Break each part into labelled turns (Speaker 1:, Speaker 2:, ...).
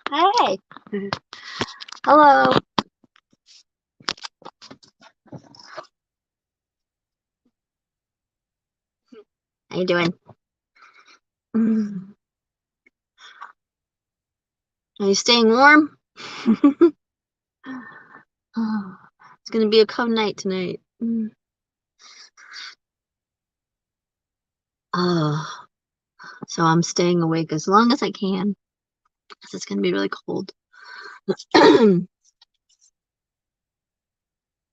Speaker 1: Hey. Hello. How you doing? Are you staying warm? Oh, it's gonna be a cold night tonight. Oh, so I'm staying awake as long as I can because it's gonna be really cold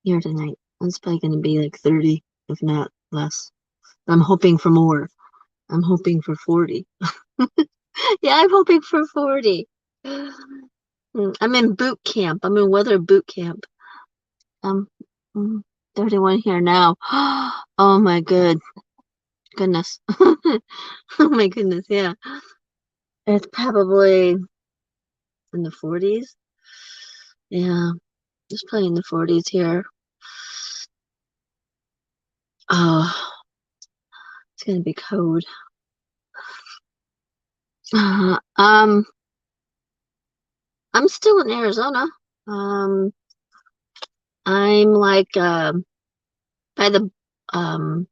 Speaker 1: here tonight. It's probably gonna be like 30, if not less. I'm hoping for more. I'm hoping for 40. Yeah, I'm hoping for 40. I'm in boot camp. I'm in weather boot camp. Um, mm, 31 here now. Oh my goodness. Oh my goodness, yeah. It's probably in the 40s. Yeah, it's probably in the 40s here. Oh, it's gonna be cold. Uh, um, I'm still in Arizona. Um, I'm like by the what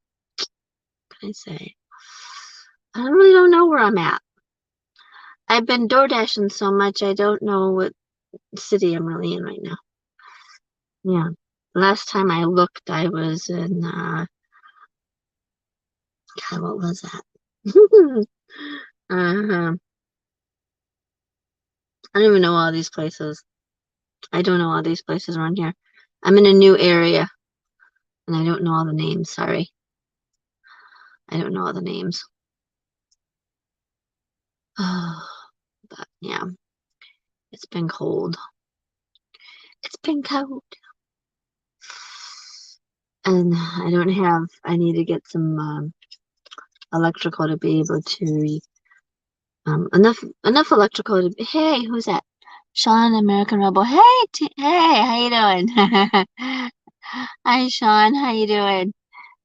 Speaker 1: can I say? I really don't know where I'm at. I've been door dashing so much I don't know what city I'm really in right now. Yeah. Last time I looked, I was in God, what was that? uh, I don't even know all these places. I don't know all these places around here. I'm in a new area and I don't know all the names. Sorry. I don't know all the names. But yeah, it's been cold. It's been cold. And I need to get some electrical to be able to, enough electrical to, hey, who's that? Sean, American Rebel. Hey, hey, how you doing? Hi, Sean, how you doing?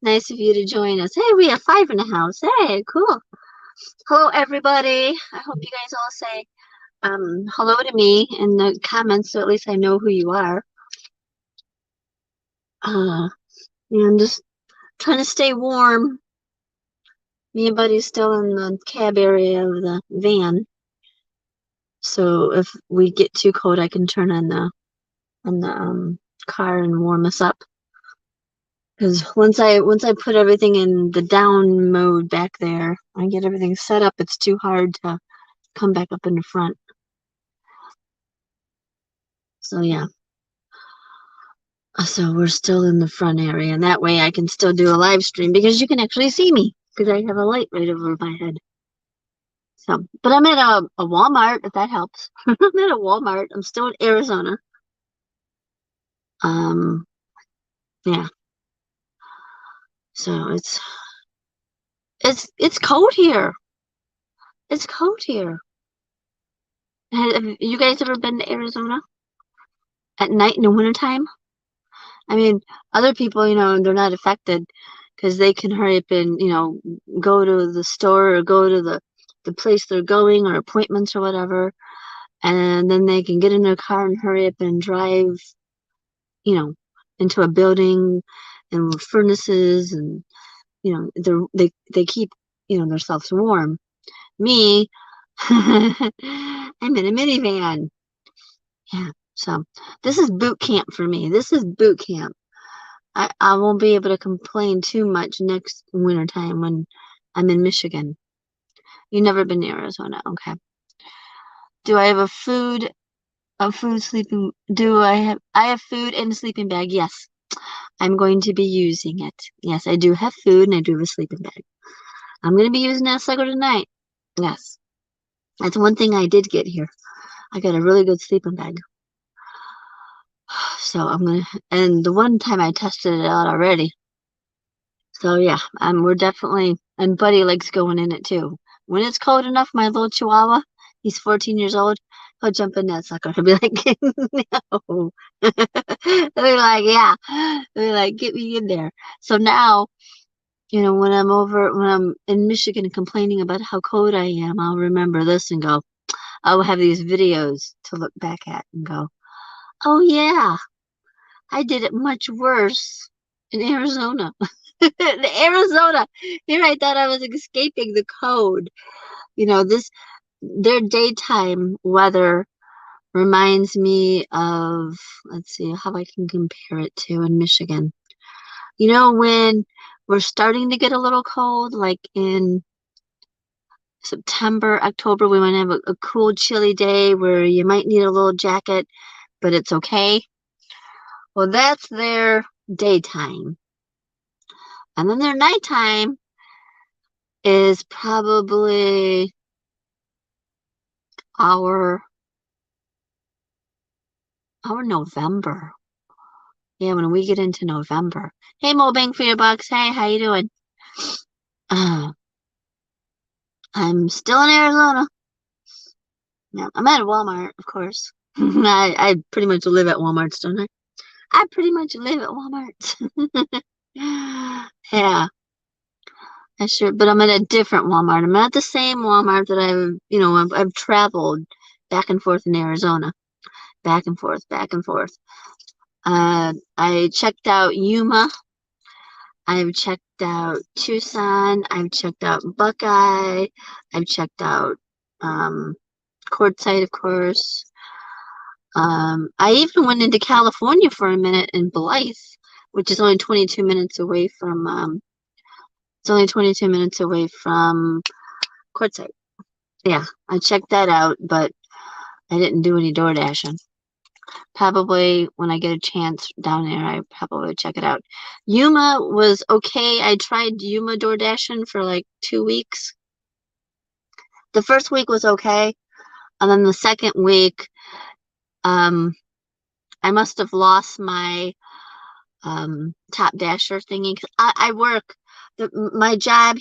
Speaker 1: Nice of you to join us. Hey, we have five in the house. Hey, cool. Hello, everybody. I hope you guys all say hello to me in the comments so at least I know who you are. Yeah, I'm just trying to stay warm. Me and Buddy's still in the cab area of the van. So if we get too cold, I can turn on the car and warm us up. Because once I put everything in the down mode back there, I get everything set up, it's too hard to come back up in the front. So yeah. So we're still in the front area, and that way I can still do a live stream because you can actually see me because I have a light right over my head. So, but I'm at a Walmart, if that helps. I'm at a Walmart. I'm still in Arizona. Um, yeah. So it's cold here. It's cold here. Have you guys ever been to Arizona at night in the wintertime? I mean, other people, they're not affected because they can hurry up and, go to the store or go to the place they're going or appointments or whatever. And then they can get in their car and hurry up and drive, you know, into a building and with furnaces and, they keep, themselves warm. Me, I'm in a minivan. Yeah. So this is boot camp for me. This is boot camp. I won't be able to complain too much next wintertime when I'm in Michigan. You've never been to Arizona, okay? Do I have a food sleeping? Do I have food in a sleeping bag? Yes, I'm going to be using it. Yes, I do have food and I do have a sleeping bag. I'm going to be using that sucker tonight. Yes, that's one thing I did get here. I got a really good sleeping bag. So and the one time I tested it out already. So yeah, we're definitely, and Buddy likes going in it too. When it's cold enough, my little Chihuahua, he's 14 years old, he'll jump in that sucker. He'll be like, no. He'll be like, yeah. He'll be like, get me in there. So now, when I'm in Michigan complaining about how cold I am, I'll remember this and go, I'll have these videos to look back at and go, oh yeah, I did it much worse in Arizona. In Arizona, here I thought I was escaping the code. Their daytime weather reminds me of, let's see how I can compare it to in Michigan. When we're starting to get a little cold, like in September, October, we might have a cool, chilly day where you might need a little jacket, but it's okay. Well, that's their daytime. And then their nighttime is probably our November. Yeah, when we get into November. Hey, Mo Bang for your bucks. Hey, how you doing? Uh, I'm still in Arizona. Yeah, I'm at Walmart, of course. I pretty much live at Walmart, don't I? I pretty much live at Walmart. Yeah, I sure, but I'm at a different Walmart. I'm not the same Walmart that I've traveled back and forth in Arizona, back and forth, back and forth. I checked out Yuma. I've checked out Tucson. I've checked out Buckeye. I've checked out Quartzsite, of course. I even went into California for a minute in Blythe, which is only 22 minutes away from it's only 22 minutes away from Quartzsite. Yeah, I checked that out, but I didn't do any door dashing. Probably when I get a chance down there, I probably would check it out. Yuma was okay. I tried Yuma door dashing for like 2 weeks. The first week was okay, and then the second week, um, I must have lost my top dasher thingy. 'Cause I work my job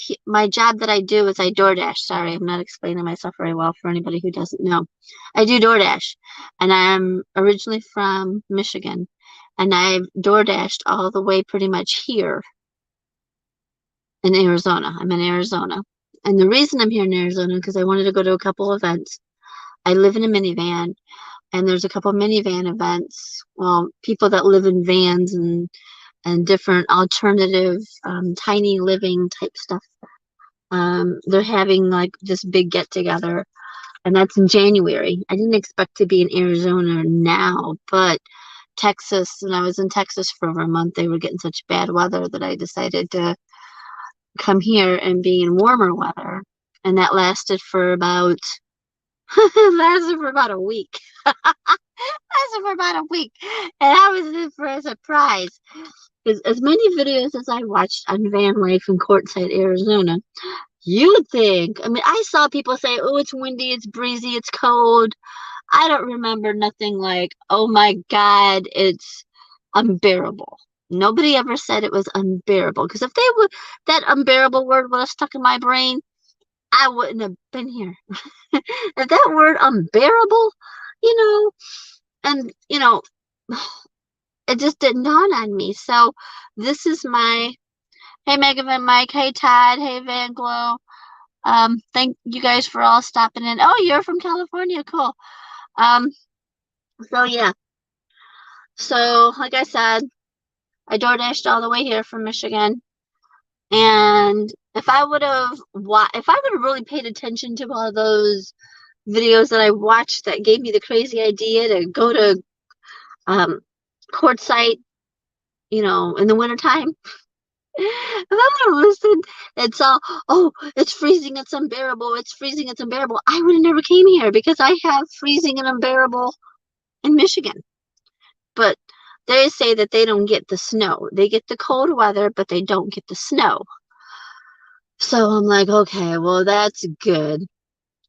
Speaker 1: that I do is I DoorDash. Sorry, I'm not explaining myself very well for anybody who doesn't know. I do DoorDash, and I'm originally from Michigan, and I've DoorDashed all the way pretty much here in Arizona. I'm in Arizona, and the reason I'm here in Arizona because I wanted to go to a couple events. I live in a minivan, and there's a couple minivan events. Well, people that live in vans and different alternative tiny living type stuff. They're having like this big get together, and that's in January. I didn't expect to be in Arizona now, but Texas, and I was in Texas for over a month. They were getting such bad weather that I decided to come here and be in warmer weather, and that lasted for about lasted for about a week. Lasted for about a week, and I was in for a surprise. As many videos as I watched on van life in Quartzsite, Arizona, you would think. I mean, I saw people say, "Oh, it's windy, it's breezy, it's cold." I don't remember nothing like, "Oh my God, it's unbearable." Nobody ever said it was unbearable. Because if they would, that unbearable word would have stuck in my brain, I wouldn't have been here. If that word unbearable, you know, and it just didn't dawn on me. So this is my hey Megavan Mike, hey Todd, hey Van Glow. Thank you guys for all stopping in. Oh, you're from California, cool. Um, so yeah. So like I said, I door dashed all the way here from Michigan. And if I would have really paid attention to all those videos that I watched that gave me the crazy idea to go to Quartzsite, in the wintertime. If I would have listened, it's all, oh, it's freezing, it's unbearable, it's freezing, it's unbearable. I would have never came here because I have freezing and unbearable in Michigan. But they say that they don't get the snow. They get the cold weather, but they don't get the snow. So I'm like, okay, well, that's good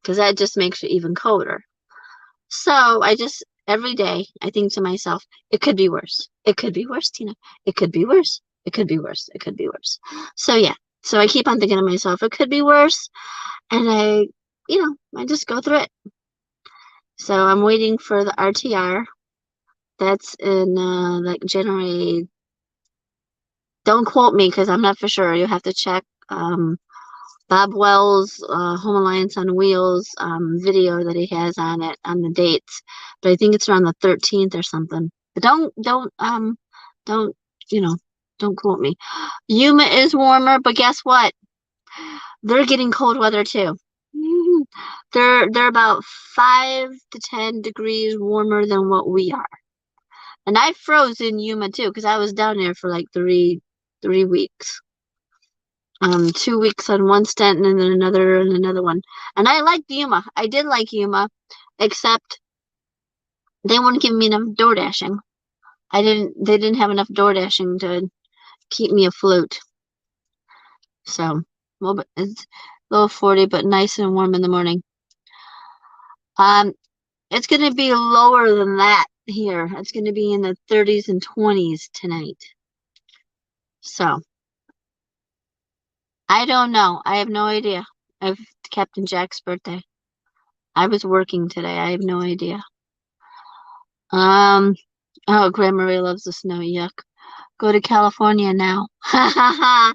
Speaker 1: because that just makes it even colder. So every day, I think to myself, it could be worse. It could be worse, Tina. It could be worse. It could be worse. It could be worse. So yeah. So I keep on thinking to myself, it could be worse. And I just go through it. So I'm waiting for the RTR. That's in like January. Don't quote me because I'm not for sure. You have to check Bob Wells, Home Alliance on Wheels video that he has on it on the dates, but I think it's around the 13th or something. But don't you know don't quote me. Yuma is warmer, but guess what? They're getting cold weather too. They're about 5 to 10 degrees warmer than what we are. And I froze in Yuma too, because I was down there for like three weeks. 2 weeks on one stent and then another one. And I liked Yuma. I did like Yuma, except they wouldn't give me enough door dashing. They didn't have enough door dashing to keep me afloat. So, well, but it's low 40, but nice and warm in the morning. It's gonna be lower than that here. It's gonna be in the 30s and 20s tonight. So, I don't know. I have no idea of Captain Jack's birthday. I was working today. I have no idea. Oh, Grandma Marie loves the snow. Yuck. Go to California now. Ha ha ha.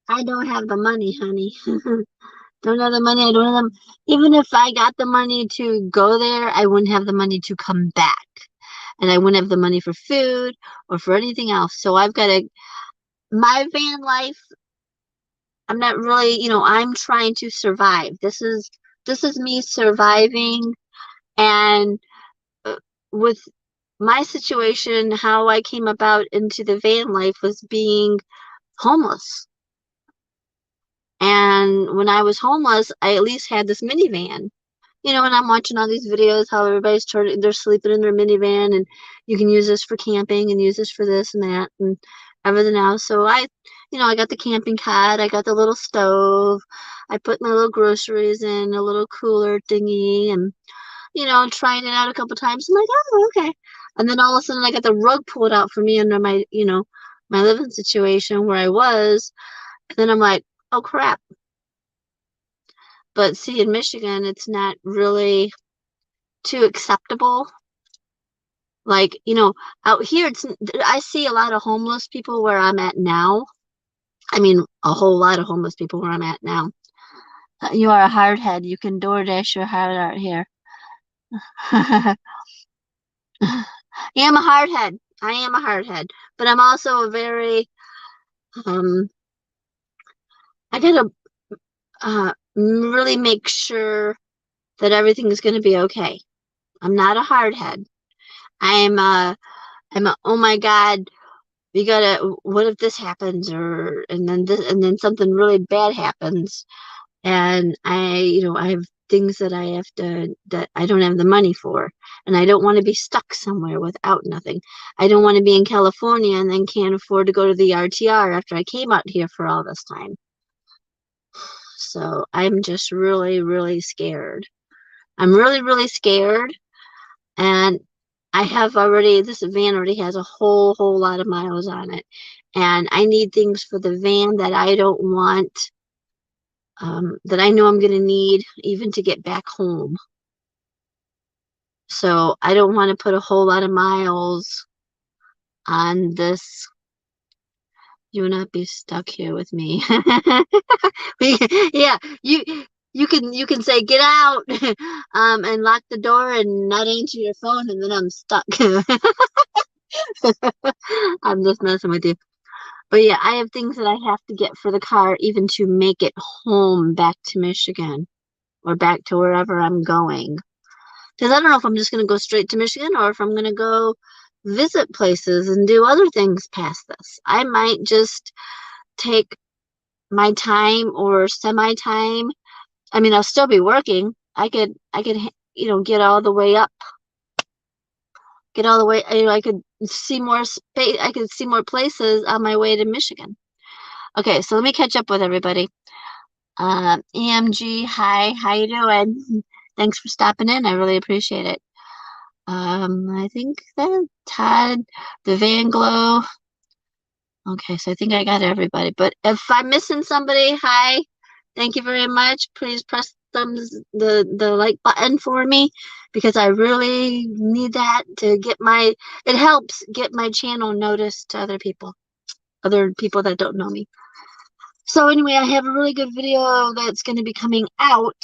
Speaker 1: I don't have the money, honey. Don't have the money. I don't have them. Even if I got the money to go there, I wouldn't have the money to come back. And I wouldn't have the money for food or for anything else. So I've got to, my van life, I'm not really, I'm trying to survive. This is me surviving, and with my situation, how I came about into the van life was being homeless. And when I was homeless, I at least had this minivan. And I'm watching all these videos how everybody's they're sleeping in their minivan, and you can use this for camping and use this for this and that and everything else. So I got the camping cot, I got the little stove, I put my little groceries in a little cooler thingy, and trying it out a couple times. I'm like, oh, okay. And then all of a sudden I got the rug pulled out for me under my living situation where I was. And then I'm like, oh crap. But see, in Michigan, it's not really too acceptable. Like, out here, I see a lot of homeless people where I'm at now. I mean, a whole lot of homeless people where I'm at now. You are a hardhead. You can DoorDash your heart out here. I am a hardhead. I am a hardhead. But I'm also a very, I gotta really make sure that everything is gonna be okay. I'm not a hardhead. I'm a, oh my God, what if this happens, and then something really bad happens, and I have things that that I don't have the money for, and I don't want to be stuck somewhere without nothing. I don't want to be in California and then can't afford to go to the RTR after I came out here for all this time. So I'm just really, really scared. I'm really, really scared, and this van already has a whole lot of miles on it, and I need things for the van that I don't want, that I know I'm going to need even to get back home. So I don't want to put a whole lot of miles on this. You will not be stuck here with me. Yeah, you can say get out, and lock the door and not answer your phone, and then I'm stuck. I'm just messing with you. But yeah, I have things that I have to get for the car even to make it home back to Michigan or back to wherever I'm going. Because I don't know if I'm just going to go straight to Michigan or if I'm going to go visit places and do other things past this. I might just take my time or semi time. I mean, I'll still be working. I could, get all the way up, get all the way, I could see more space, I could see more places on my way to Michigan. Okay, so let me catch up with everybody. EMG, hi, how you doing? Thanks for stopping in. I really appreciate it. I think that Todd, the Van Glow. Okay, so I think I got everybody. But if I'm missing somebody, hi, thank you very much. Please press the like button for me, because I really need that to it helps get my channel noticed to other people that don't know me. So anyway, I have a really good video that's going to be coming out,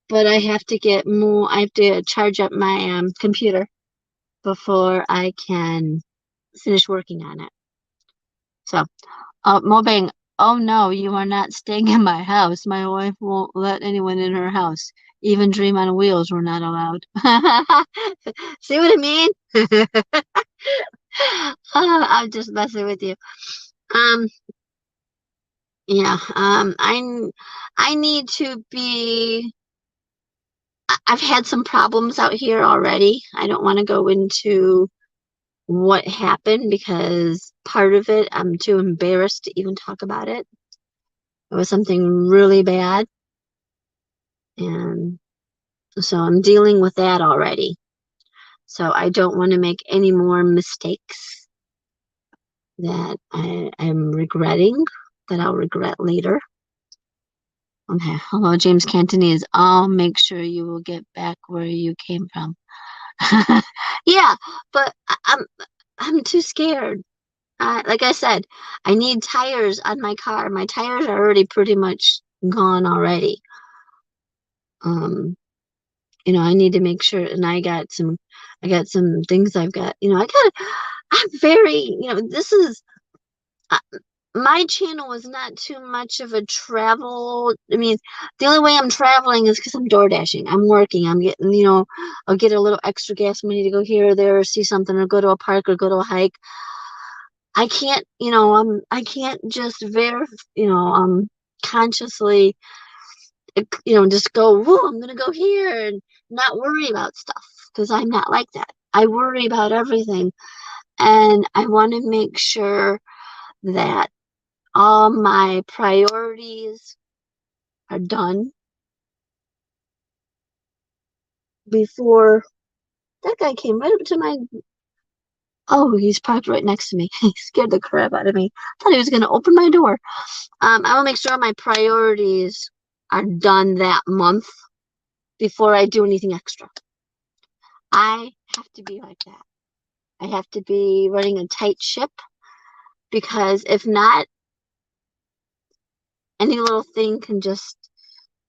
Speaker 1: but I have to get more. I have to charge up my computer before I can finish working on it. So, Mobang, oh no, you are not staying in my house. My wife won't let anyone in her house. Even Dream on Wheels were not allowed. See what I mean? I'm just messing with you. Um, yeah, I need to be. I've had some problems out here already. I don't want to go into what happened because part of it, I'm too embarrassed to even talk about it. It was something really bad, and so I'm dealing with that already. So I don't want to make any more mistakes that I'm regretting, that I'll regret later. Okay, hello, James Cantonese. I'll make sure you will get back where you came from. Yeah, but I'm too scared. Like I said, I need tires on my car. My tires are already pretty much gone already. Um, I need to make sure, and I got some things I've got, I'm very, this is, uh, my channel is not too much of a travel. I mean, the only way I'm traveling is because I'm door dashing. I'm working. I'm getting, I'll get a little extra gas money to go here or there or see something or go to a park or go to a hike. I can't, I can't just consciously, just go, whoa, I'm gonna go here and not worry about stuff because I'm not like that. I worry about everything, and I want to make sure that all my priorities are done before that guy came right up to my. Oh, he's parked right next to me. He scared the crap out of me. Thought he was gonna open my door. I will make sure my priorities are done that month before I do anything extra. I have to be like that. I have to be running a tight ship because if not, any little thing can just.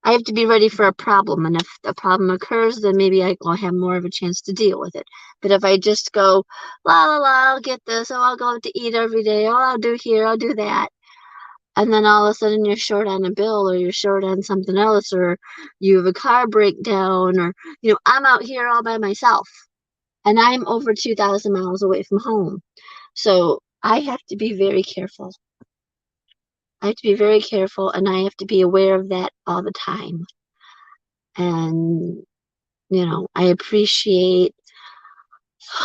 Speaker 1: I have to be ready for a problem, and if a problem occurs, then maybe I'll have more of a chance to deal with it. But if I just go, la la la, I'll get this, oh, I'll go out to eat every day, oh, I'll do here, I'll do that, and then all of a sudden you're short on a bill or you're short on something else or you have a car breakdown or I'm out here all by myself and I'm over 2,000 miles away from home, so I have to be very careful. I have to be very careful and I have to be aware of that all the time. And I appreciate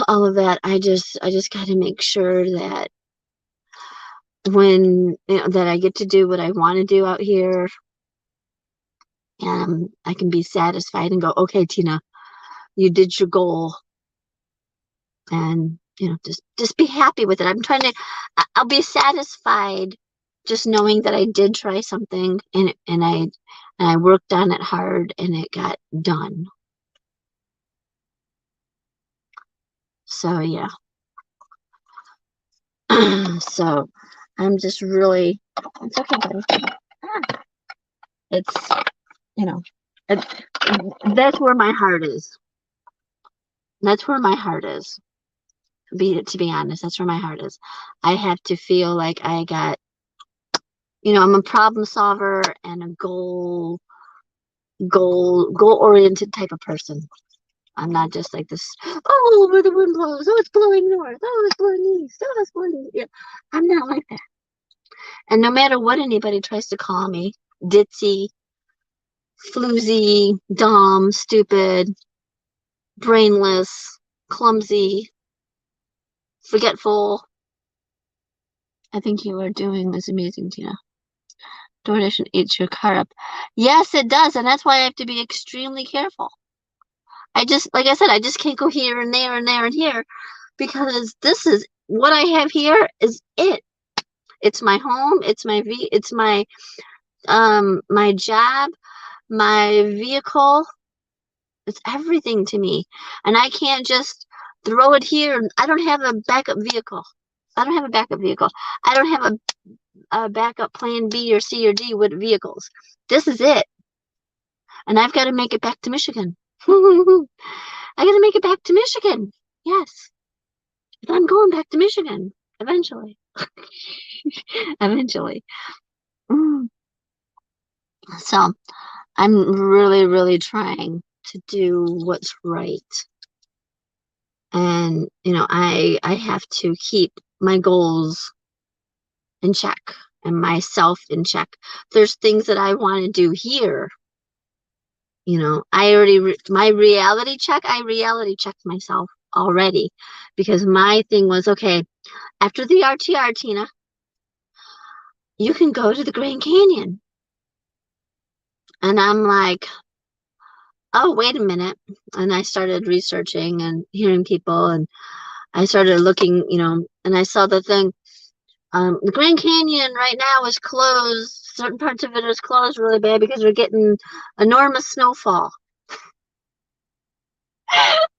Speaker 1: all of that. I just got to make sure that when that I get to do what I want to do out here, and I can be satisfied and go, okay, Tina, you did your goal, and just be happy with it. I'll be satisfied just knowing that I did try something and I worked on it hard and it got done. So yeah. So I'm just really, it's okay, buddy. It's, you know, it, that's where my heart is. That's where my heart is. To be honest, that's where my heart is. I have to feel like I got, I'm a problem solver and a goal oriented type of person. I'm not just like this, oh, where the wind blows, oh, it's blowing north, oh, it's blowing east, oh, it's blowing east. Yeah, I'm not like that. And no matter what anybody tries to call me, ditzy, floozy, dumb, stupid, brainless, clumsy, forgetful, I think you are doing this amazing, Tina. DoorDash eats your car up. Yes, it does, and that's why I have to be extremely careful. Like I said, I just can't go here and there and there and here because this is what I have here is it. It's my home. It's my job, my vehicle. It's everything to me, and I can't just throw it here. I don't have a backup vehicle. I don't have a backup vehicle. I don't have a backup plan B or C or D with vehicles. This is it. And I've got to make it back to Michigan. I got to make it back to Michigan. Yes. I'm going back to Michigan eventually. Eventually. Mm. So I'm really, really trying to do what's right. And, I have to keep my goals in check and myself in check. There's things that I want to do here. I already, my reality check, I reality checked myself already because my thing was, okay, after the RTR, Tina, you can go to the Grand Canyon. And I'm like, oh, wait a minute. And I started researching and hearing people, and I started looking, and I saw the thing. The Grand Canyon right now is closed. Certain parts of it is closed really bad because we're getting enormous snowfall.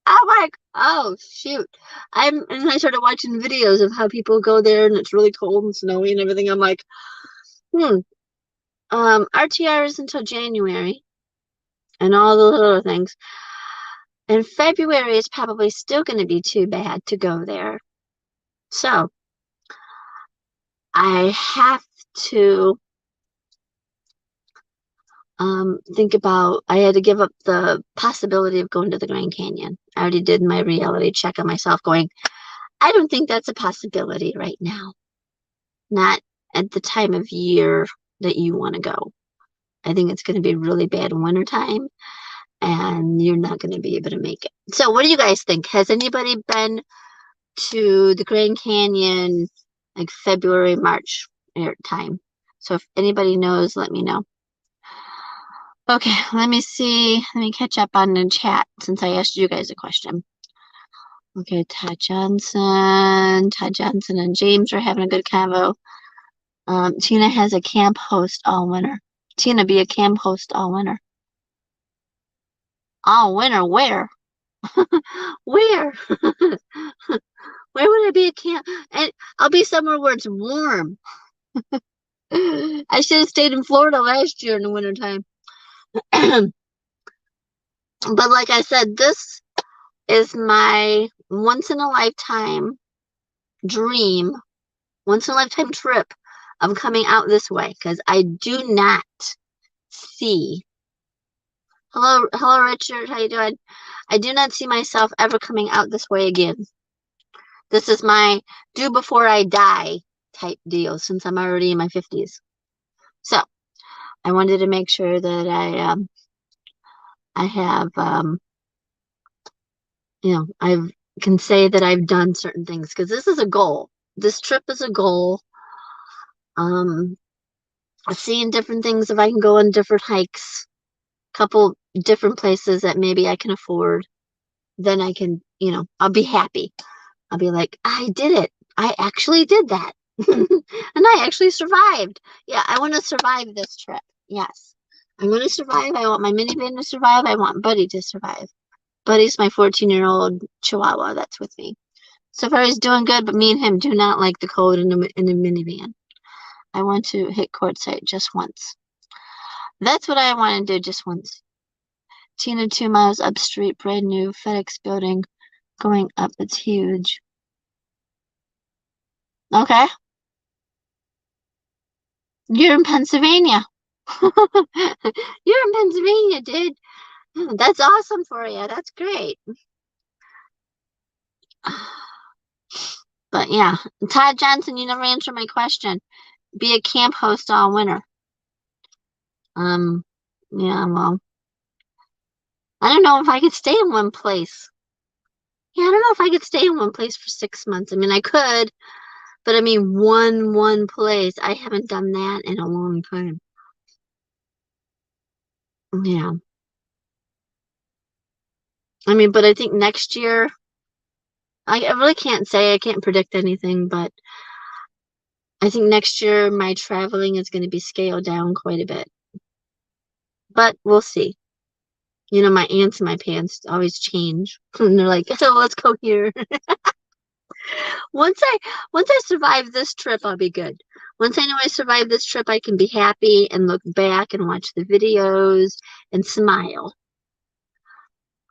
Speaker 1: I'm like, oh shoot. And I started watching videos of how people go there and it's really cold and snowy and everything. I'm like, RTR is until January and all the little things. And February is probably still going to be too bad to go there. So I have to think about, I had to give up the possibility of going to the Grand Canyon. I already did my reality check on myself going, I don't think that's a possibility right now. Not at the time of year that you want to go. I think it's going to be really bad in wintertime and you're not going to be able to make it. So what do you guys think? Has anybody been to the Grand Canyon like February, March time? So if anybody knows, let me know. Okay, let me see. Let me catch up on the chat since I asked you guys a question. Okay, Todd Johnson and James are having a good convo. Tina has a camp host all winter. Tina, be a camp host all winter. All winter, where? Where? Where would I be a camp? And I'll be somewhere where it's warm. I should have stayed in Florida last year in the wintertime. But like I said, this is my once in a lifetime dream, once in a lifetime trip of coming out this way because I do not see. Hello, Richard. How you doing? I do not see myself ever coming out this way again. This is my do before I die type deal since I'm already in my 50s. So I wanted to make sure that I have I can say that I've done certain things because this is a goal. This trip is a goal. Seeing different things if I can go on different hikes, couple different places that maybe I can afford, then I can, I'll be happy. I'll be like, I did it. I actually did that. And I actually survived. Yeah, I want to survive this trip. Yes. I want to survive. I want my minivan to survive. I want Buddy to survive. Buddy's my 14-year-old Chihuahua that's with me. So far he's doing good, but me and him do not like the cold in the minivan. I want to hit Quartzsite just once. That's what I want to do just once. Tina, 2 miles up street, brand new FedEx building going up. It's huge. Okay. You're in Pennsylvania. You're in Pennsylvania, dude. That's awesome for you. That's great. But yeah, Todd Johnson, you never answered my question. Be a camp host all winter. Yeah, well, I don't know if I could stay in one place. Yeah, I don't know if I could stay in one place for 6 months. I mean, I could, but I mean, one place. I haven't done that in a long time. Yeah. I mean, but I think next year, I really can't say, I can't predict anything, but I think next year my traveling is going to be scaled down quite a bit. But we'll see. My ants and my pants always change. And they're like, oh, let's go here. Once I survive this trip, I'll be good. Once I know I survived this trip, I can be happy and look back and watch the videos and smile.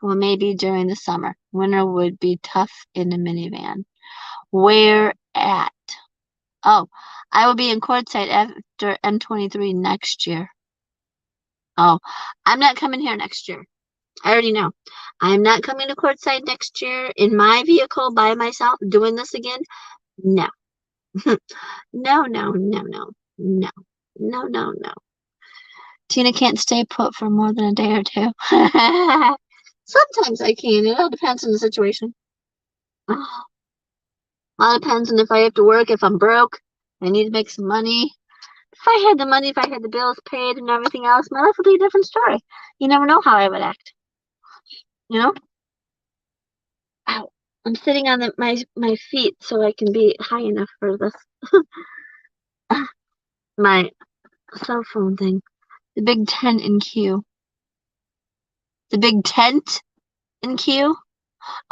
Speaker 1: Well, maybe during the summer. Winter would be tough in a minivan. Where at? Oh, I will be in courtside after M23 next year. Oh, I'm not coming here next year. I already know. I'm not coming to courtside next year in my vehicle by myself doing this again. No. No, no, no, no, no, no, no, no. Tina can't stay put for more than a day or two. Sometimes I can. It all depends on the situation. Oh, all depends on if I have to work, if I'm broke, I need to make some money. If I had the money, if I had the bills paid and everything else, my life would be a different story. You never know how I would act. You know? Ow. I'm sitting on my feet so I can be high enough for this. My cell phone thing. The big tent in Q. The big tent in Q?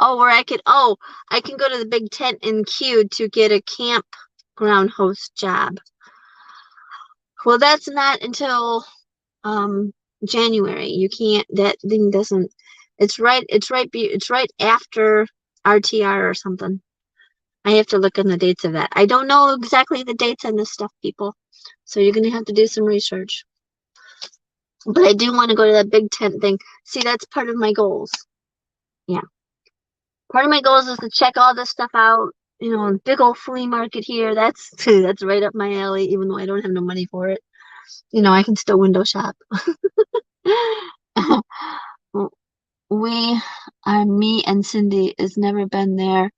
Speaker 1: Oh, I can go to the big tent in Q to get a campground host job. Well, that's not until January. You can't, that thing doesn't, it's right after RTR or something. I have to look on the dates of that. I don't know exactly the dates on this stuff, people. So you're gonna have to do some research. But I do want to go to that big tent thing. See, that's part of my goals. Yeah. Part of my goals is to check all this stuff out. You know, big old flea market here. That's that's right up my alley, even though I don't have no money for it. You know, I can still window shop. We are me and Cindy has never been there.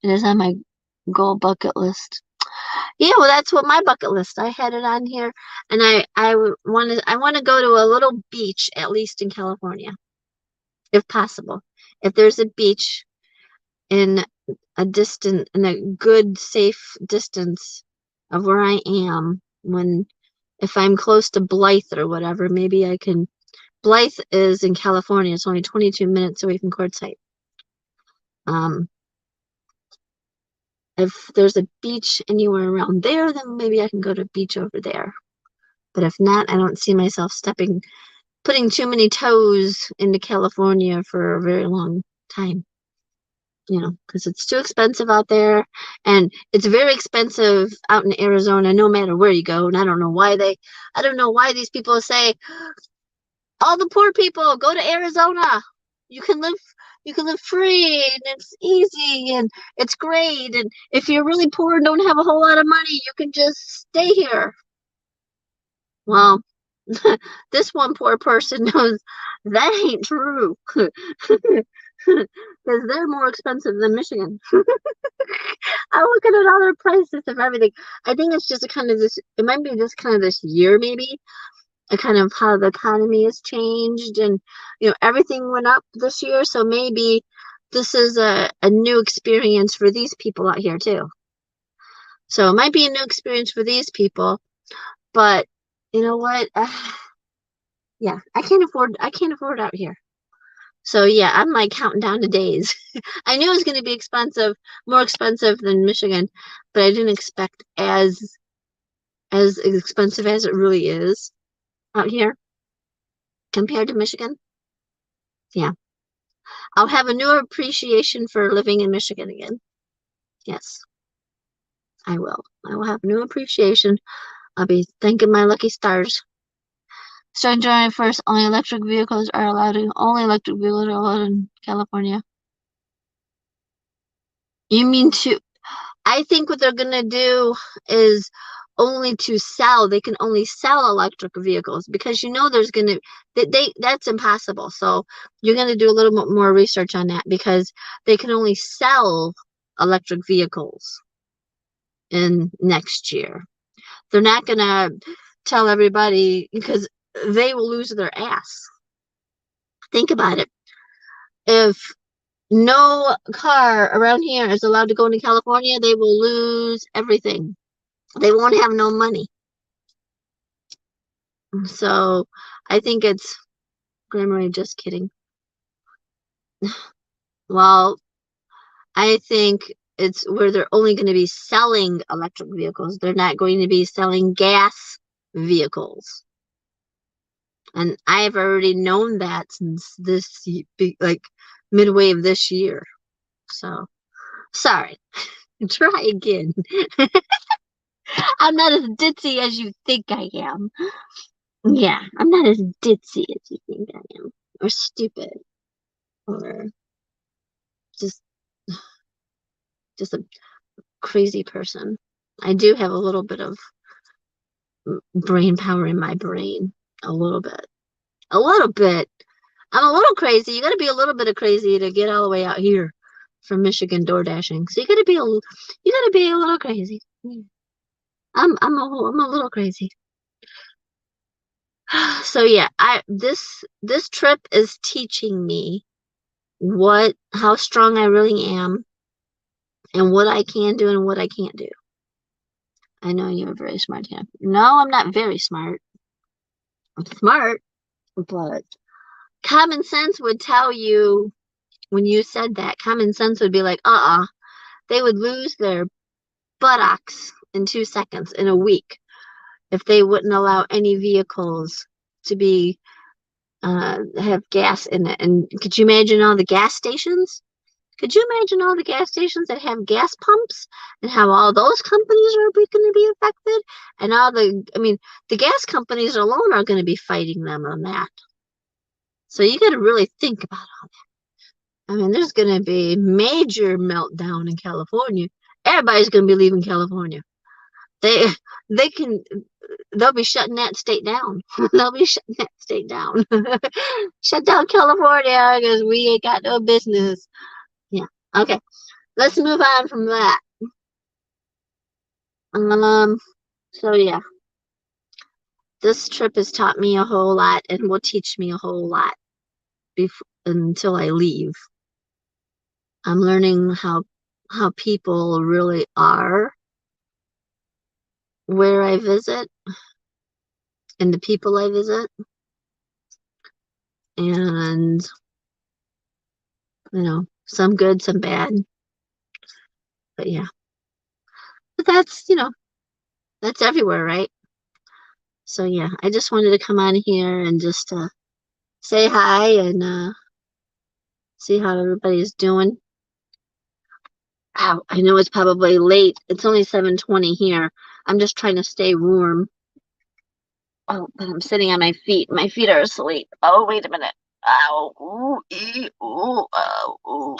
Speaker 1: It is on my goal bucket list. Yeah, well, that's what my bucket list. I had it on here, and I want to go to a little beach at least in California, if possible. If there's a beach in in a good, safe distance of where I am, if I'm close to Blythe or whatever, maybe I can. Blythe is in California. It's only 22 minutes away from Quartzsite. Um, if there's a beach anywhere around there, then maybe I can go to a beach over there. But if not, I don't see myself putting too many toes into California for a very long time. You know, because it's too expensive out there, and it's very expensive out in Arizona, no matter where you go. And I don't know why these people say, all the poor people go to Arizona. You can live, you can live free, and it's easy, and it's great. And if you're really poor and don't have a whole lot of money, you can just stay here. Well, this one poor person knows that ain't true. Because they're more expensive than Michigan. I'm looking at other prices of everything. I think it's just a kind of this, it might be just kind of this year, maybe, a kind of how the economy has changed and, you know, everything went up this year. So maybe this is a new experience for these people out here, too. So it might be a new experience for these people, but you know what? Yeah, I can't afford out here. So yeah, I'm like counting down the days. I knew it was going to be expensive, more expensive than Michigan, but I didn't expect as expensive as it really is out here compared to Michigan. Yeah, I'll have a new appreciation for living in Michigan again. Yes, I will. I will have new appreciation. I'll be thanking my lucky stars. Starting January 1st, only electric vehicles are allowed in California. You mean to I think what they're gonna do is only to sell. They can only sell electric vehicles because you know there's gonna that's impossible. So you're gonna do a little bit more research on that because they can only sell electric vehicles in next year. They're not gonna tell everybody because they will lose their ass. Think about it. If no car around here is allowed to go into California, they will lose everything. They won't have no money. So I think it's Grammar, just kidding. Well, I think it's where they're only going to be selling electric vehicles. They're not going to be selling gas vehicles. And I've already known that since this, like, midway of this year. So, sorry. Try again. I'm not as ditzy as you think I am. Yeah, I'm not as ditzy as you think I am. Or stupid. Or just a crazy person. I do have a little bit of brain power in my brain. A little bit. A little bit. I'm a little crazy. You gotta be a little bit of crazy to get all the way out here from Michigan door dashing. So you gotta be a little crazy. I'm a little crazy. So yeah, this trip is teaching me how strong I really am and what I can do and what I can't do. I know you're very smart here. No, I'm not very smart. I'm smart, but common sense would tell you when you said that, common sense would be like, they would lose their buttocks in 2 seconds in a week if they wouldn't allow any vehicles to be have gas in it. And could you imagine all the gas stations? Could you imagine all the gas stations that have gas pumps and how all those companies are going to be affected? And the gas companies alone are going to be fighting them on that. So you got to really think about all that. I mean, there's going to be major meltdown in California. Everybody's going to be leaving California. They'll be shutting that state down. They'll be shutting that state down. Shut down California because we ain't got no business. Yeah. Okay. Let's move on from that. So yeah. This trip has taught me a whole lot and will teach me a whole lot until I leave. I'm learning how people really are where I visit and the people I visit. And, some good, some bad. But yeah. But that's everywhere, right? So yeah, I just wanted to come on here and just say hi and see how everybody's doing. Ow, I know it's probably late. It's only 7:20 here. I'm just trying to stay warm. Oh, but I'm sitting on my feet. My feet are asleep. Oh, wait a minute. Ow. Ooh, ooh, ooh.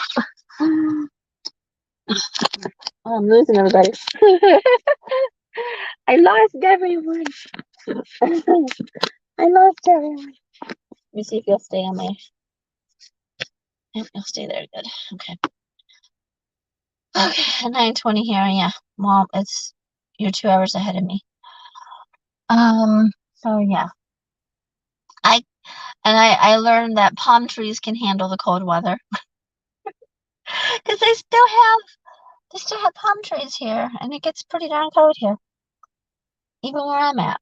Speaker 1: Oh, I'm losing everybody. I lost everyone. I lost everyone. Let me see if you'll stay on my. Yep, you'll stay there. Good. Okay. Okay, 9:20 here. Yeah. Well, you're 2 hours ahead of me. So yeah. I learned that palm trees can handle the cold weather. Because they still have palm trees here, and it gets pretty darn cold here. Even where I'm at.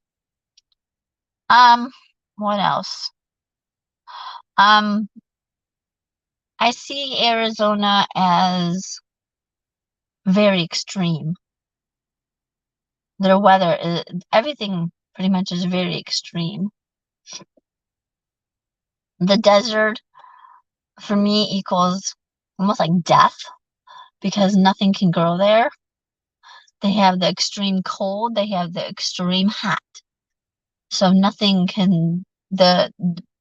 Speaker 1: What else? I see Arizona as very extreme. Their weather, everything pretty much is very extreme. The desert, for me, equals almost like death because nothing can grow there. They have the extreme cold, they have the extreme hot. So the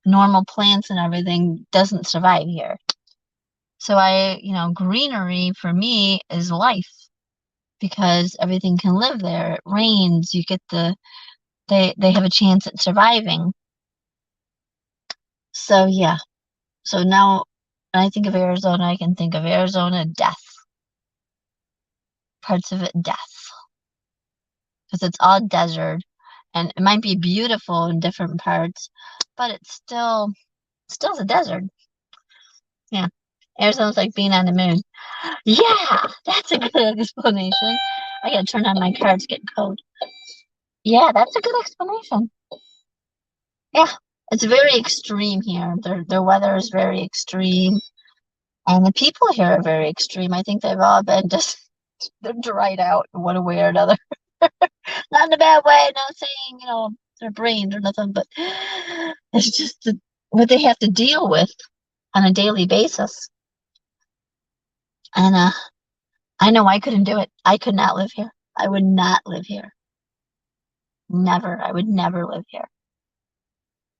Speaker 1: normal plants and everything doesn't survive here. So greenery for me is life because everything can live there. It rains, you get they have a chance at surviving. So yeah. So now when I think of Arizona, I can think of Arizona death. Parts of it death. Because it's all desert and it might be beautiful in different parts, but it's still a desert. Yeah. Arizona's like being on the moon. Yeah, that's a good explanation. I gotta turn on my car. It's getting cold. Yeah, that's a good explanation. Yeah, it's very extreme here. Their weather is very extreme, and the people here are very extreme. I think they've all been just They're dried out in one way or another. Not in a bad way, not saying, their brains or nothing, but it's just what they have to deal with on a daily basis. And I know I couldn't do it. I could not live here. I would not live here. Never. I would never live here.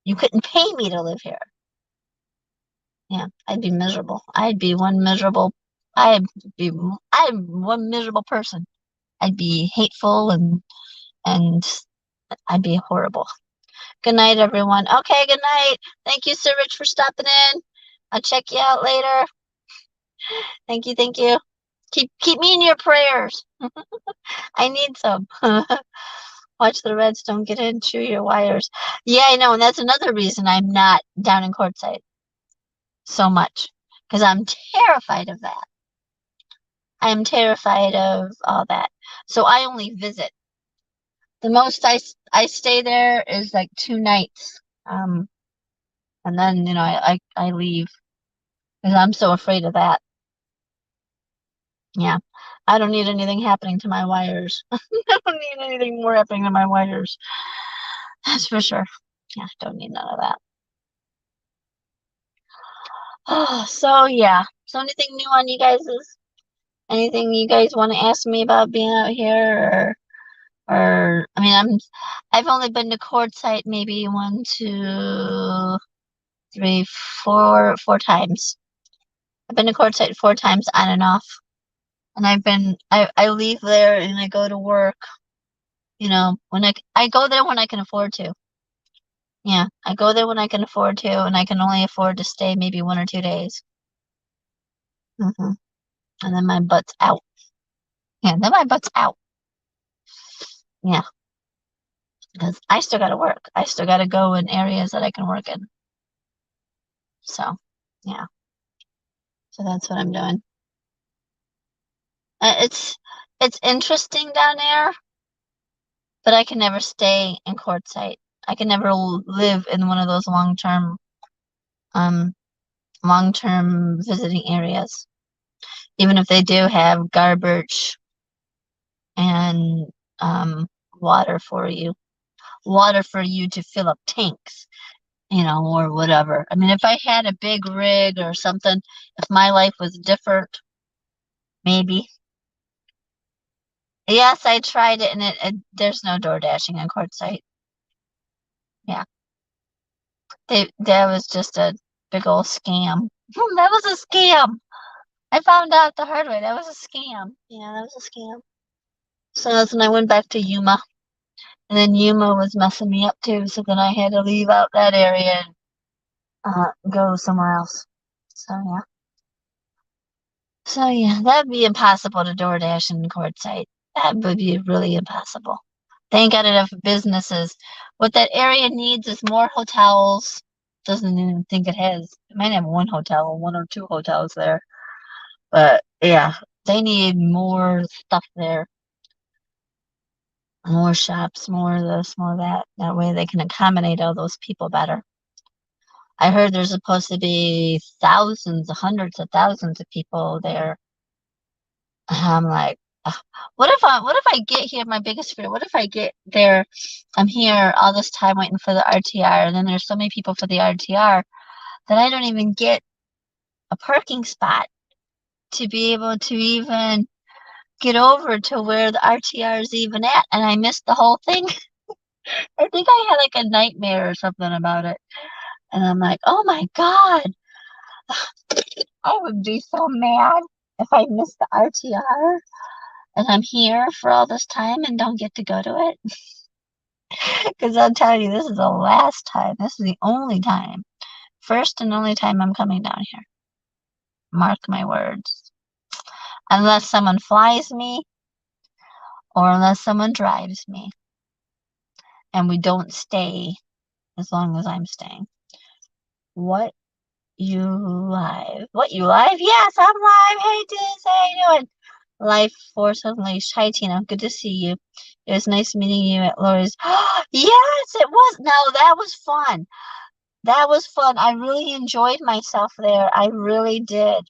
Speaker 1: You couldn't pay me to live here. Yeah, I'd be miserable. Be I'm one miserable person. I'd be hateful and I'd be horrible. Good night, everyone. Okay, good night. Thank you, Sir Rich, for stopping in. I'll check you out later. Thank you, thank you. Keep me in your prayers. I need some. Watch the Reds don't get into your wires. Yeah, I know, and that's another reason I'm not down in Quartzsite so much, because I'm terrified of that. I am terrified of all that. So I only visit. The most I stay there is like 2 nights. And then, I leave because I'm so afraid of that. Yeah. I don't need anything happening to my wires. I don't need anything more happening to my wires. That's for sure. Yeah, don't need none of that. Oh, so yeah. So anything new on you guys's? Anything you guys want to ask me about being out here or I mean I've only been to Quartzsite maybe 1, 2, 3, 4 times. I've been to Quartzsite 4 times on and off. And I leave there and I go to work, when I go there when I can afford to. Yeah, I go there when I can afford to, and I can only afford to stay maybe 1 or 2 days. hmm And then my butt's out. Yeah, then my butt's out. Yeah, because I still got to work. I still got to go in areas that I can work in. So, yeah. So that's what I'm doing. It's interesting down there, but I can never stay in Quartzsite. I can never live in one of those um long-term visiting areas, even if they do have garbage and water for you, to fill up tanks, or whatever. I mean, if I had a big rig or something, if my life was different, maybe. Yes, I tried it, and there's no door dashing on Quartzsite. Yeah, that was just a big old scam. That was a scam. I found out the hard way. That was a scam. Yeah, that was a scam. So that's when I went back to Yuma. And then Yuma was messing me up too, so then I had to leave out that area and go somewhere else. So yeah. So yeah, that'd be impossible to DoorDash in Quartzsite. That would be really impossible. They ain't got enough businesses. What that area needs is more hotels. Doesn't even think it has. It might have 1 hotel, 1 or 2 hotels there. But yeah, they need more stuff there. More shops, more this, more that. That way they can accommodate all those people better. I heard there's supposed to be thousands, hundreds of thousands of people there. I'm like, ugh, what if I get here? My biggest fear, what if I get there, I'm here all this time waiting for the RTR, and then there's so many people for the RTR that I don't even get a parking spot to be able to even get over to where the RTR is even at, and I missed the whole thing. I think I had like a nightmare or something about it. And I'm like, oh my God, I would be so mad if I missed the RTR and I'm here for all this time and don't get to go to it. Because I'll tell you, this is the last time. This is the only time. First and only time I'm coming down here. Mark my words. Unless someone flies me or unless someone drives me. And we don't stay as long as I'm staying. What you live? What you live? Yes, I'm live. Hey, Diz, how you doing? Life Force Unleashed. Hi, Tina. Good to see you. It was nice meeting you at Lori's. Yes, it was. No, that was fun. That was fun. I really enjoyed myself there. I really did.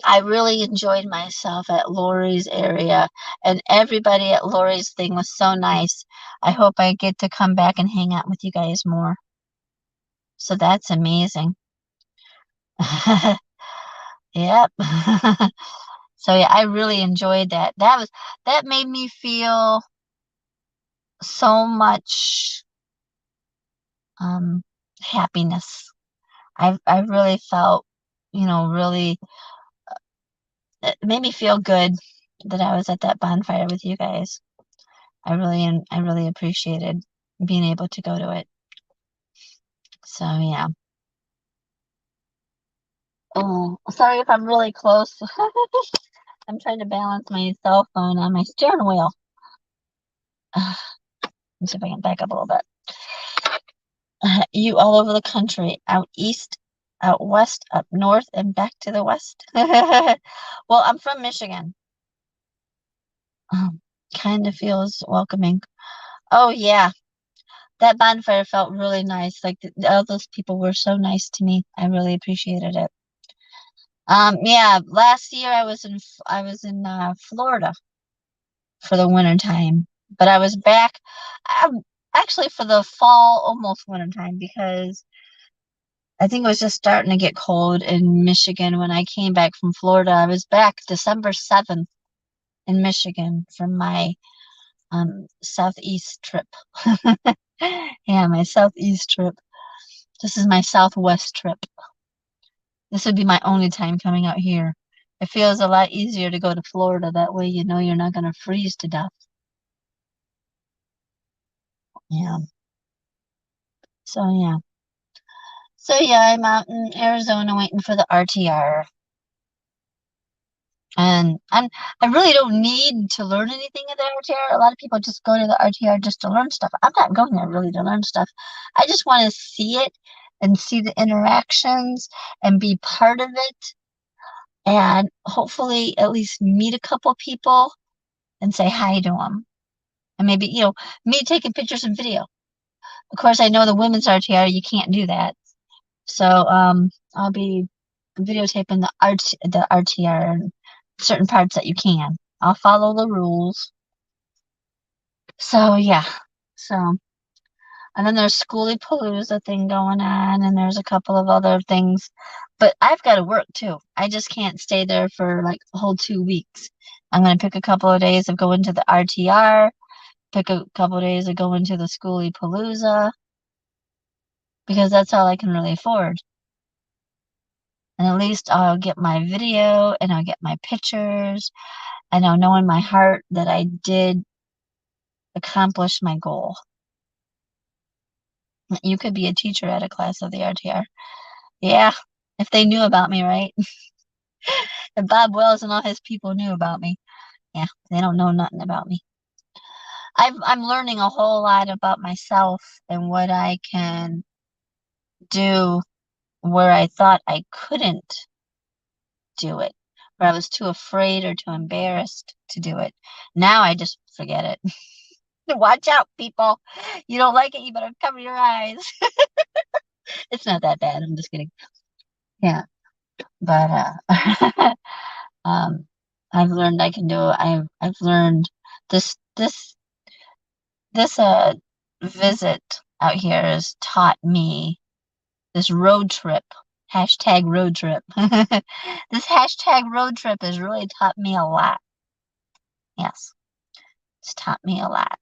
Speaker 1: I really enjoyed myself at Lori's area, and everybody at Lori's thing was so nice. I hope I get to come back and hang out with you guys more. So that's amazing. Yep. So yeah, I really enjoyed that. That made me feel so much um happiness. I really felt, really it made me feel good that I was at that bonfire with you guys. I really appreciated being able to go to it. So yeah. Oh, sorry if I'm really close. I'm trying to balance my cell phone on my steering wheel. Let's see if I can back up a little bit. You all over the country, out east, out west, up north, and back to the west. Well, I'm from Michigan. Kind of feels welcoming. Oh yeah, that bonfire felt really nice. Like all those people were so nice to me. I really appreciated it. Yeah, last year I was in Florida for the winter time, but I was back actually for the fall, almost winter time because I think it was just starting to get cold in Michigan when I came back from Florida. I was back December 7th in Michigan from my southeast trip. Yeah, my southeast trip. This is my southwest trip. This would be my only time coming out here. It feels a lot easier to go to Florida. That way, you know you're not going to freeze to death. Yeah. So, yeah. So, yeah, I'm out in Arizona waiting for the RTR. And I really don't need to learn anything at the RTR. A lot of people just go to the RTR just to learn stuff. I'm not going there really to learn stuff. I just want to see it and see the interactions and be part of it and hopefully at least meet a couple people and say hi to them. And maybe, me taking pictures and video. Of course, I know the women's RTR, you can't do that. So, I'll be videotaping the RTR and certain parts that you can. I'll follow the rules. So, yeah. So, and then there's Schoolie Palooza thing going on, and there's a couple of other things. But I've got to work too. I just can't stay there for like a whole 2 weeks. I'm going to pick a couple of days of going to the RTR, pick a couple of days of going to the Schoolie Palooza, because that's all I can really afford. And at least I'll get my video and I'll get my pictures and I'll know in my heart that I did accomplish my goal. You could be a teacher at a class of the RTR. Yeah, if they knew about me, right? If Bob Wells and all his people knew about me. Yeah, they don't know nothing about me. I'm learning a whole lot about myself and what I can do where I thought I couldn't do it, where I was too afraid or too embarrassed to do it. Now I just forget it. Watch out, people. You don't like it, you better cover your eyes. It's not that bad. I'm just kidding. Yeah. But um I've learned I can do it. I've learned this this visit out here has taught me this road trip. Hashtag road trip. This hashtag road trip has really taught me a lot. Yes, it's taught me a lot.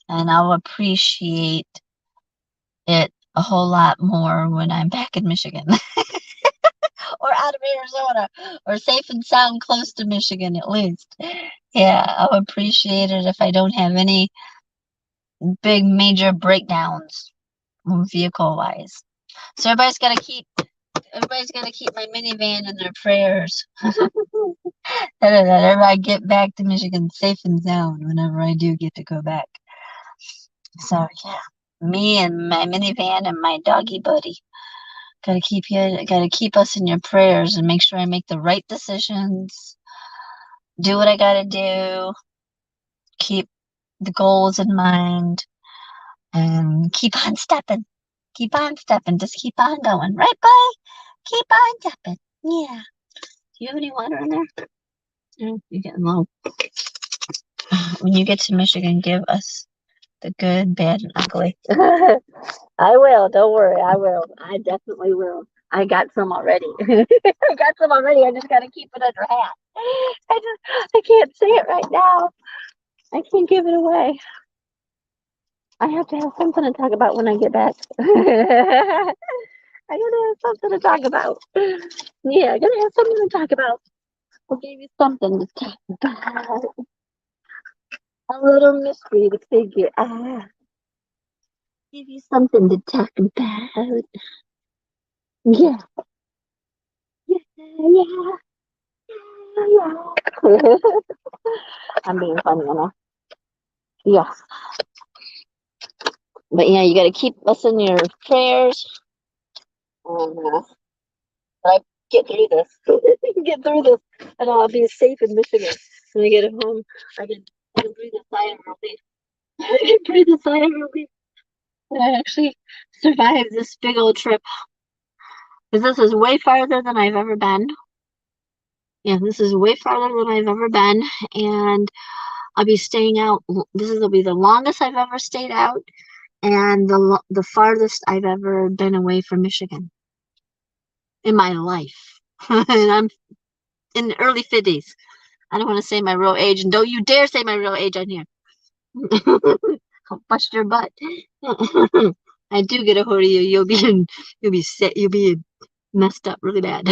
Speaker 1: And I'll appreciate it a whole lot more when I'm back in Michigan or out of Arizona or safe and sound close to Michigan at least. Yeah, I'll appreciate it if I don't have any big major breakdowns vehicle wise. So everybody's gotta keep my minivan in their prayers. That I get back to Michigan safe and sound whenever I do get to go back. So yeah, me and my minivan and my doggy buddy. Gotta keep us in your prayers and make sure I make the right decisions, do what I gotta do, keep the goals in mind, and keep on stepping. Keep on stepping. Just keep on going. Right, boy? Keep on stepping. Yeah. Do you have any water in there? No, you're getting low. When you get to Michigan, give us the good, bad, and ugly. I will. Don't worry. I will. I definitely will. I got some already. I got some already. I just got to keep it under hat. I can't say it right now. I can't give it away. I have to have something to talk about when I get back. I gotta have something to talk about. Yeah, I gotta have something to talk about. We'll give you something to talk about. A little mystery to figure out. Give you something to talk about. Yeah, yeah, yeah, yeah. I'm being funny, you know. Yeah, but yeah, you gotta keep us in your prayers. And I get through this. Get through this, and I'll be safe in Michigan. When I get home, I can breathe a sigh of relief. I can breathe a sigh of relief. And I actually survived this big old trip. Because this is way farther than I've ever been. Yeah, this is way farther than I've ever been. And I'll be staying out. Will be the longest I've ever stayed out, and the farthest I've ever been away from Michigan in my life. And I'm in the early 50s. I don't want to say my real age, and don't you dare say my real age on here. I'll bust your butt. I do get a hold of you. You'll be sick. You'll be messed up really bad.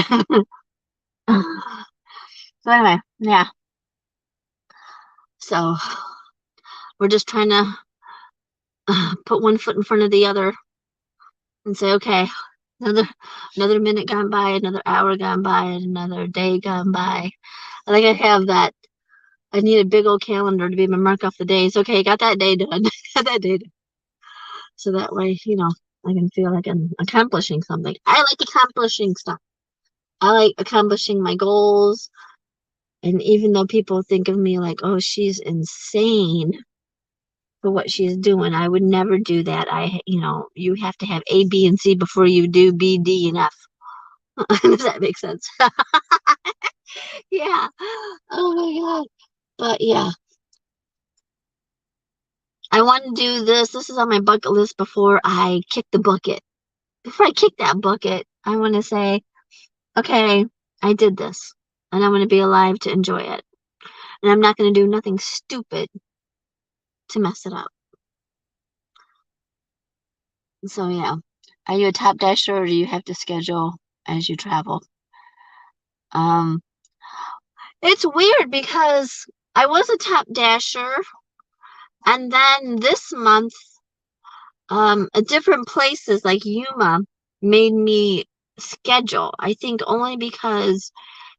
Speaker 1: So anyway, yeah. So we're just trying to put one foot in front of the other and say, okay, another minute gone by, another hour gone by, another day gone by. I think I have that. I need a big old calendar to be able to mark off the days. Okay, got that day done. Got that day done. So that way, I can feel like I'm accomplishing something. I like accomplishing stuff. I like accomplishing my goals. And even though people think of me like, oh, she's insane for what she's doing, I would never do that. You have to have A, B, and C before you do B, D, and F. Does that make sense? Yeah. Oh my God. But yeah, I want to do this. This is on my bucket list before I kick the bucket. Before I kick that bucket, I want to say, okay, I did this, and I want to be alive to enjoy it. And I'm not going to do nothing stupid to mess it up. So yeah. Are you a top dasher or do you have to schedule as you travel? Um, it's weird because I was a top dasher, and then this month, at different places like Yuma made me schedule. I think only because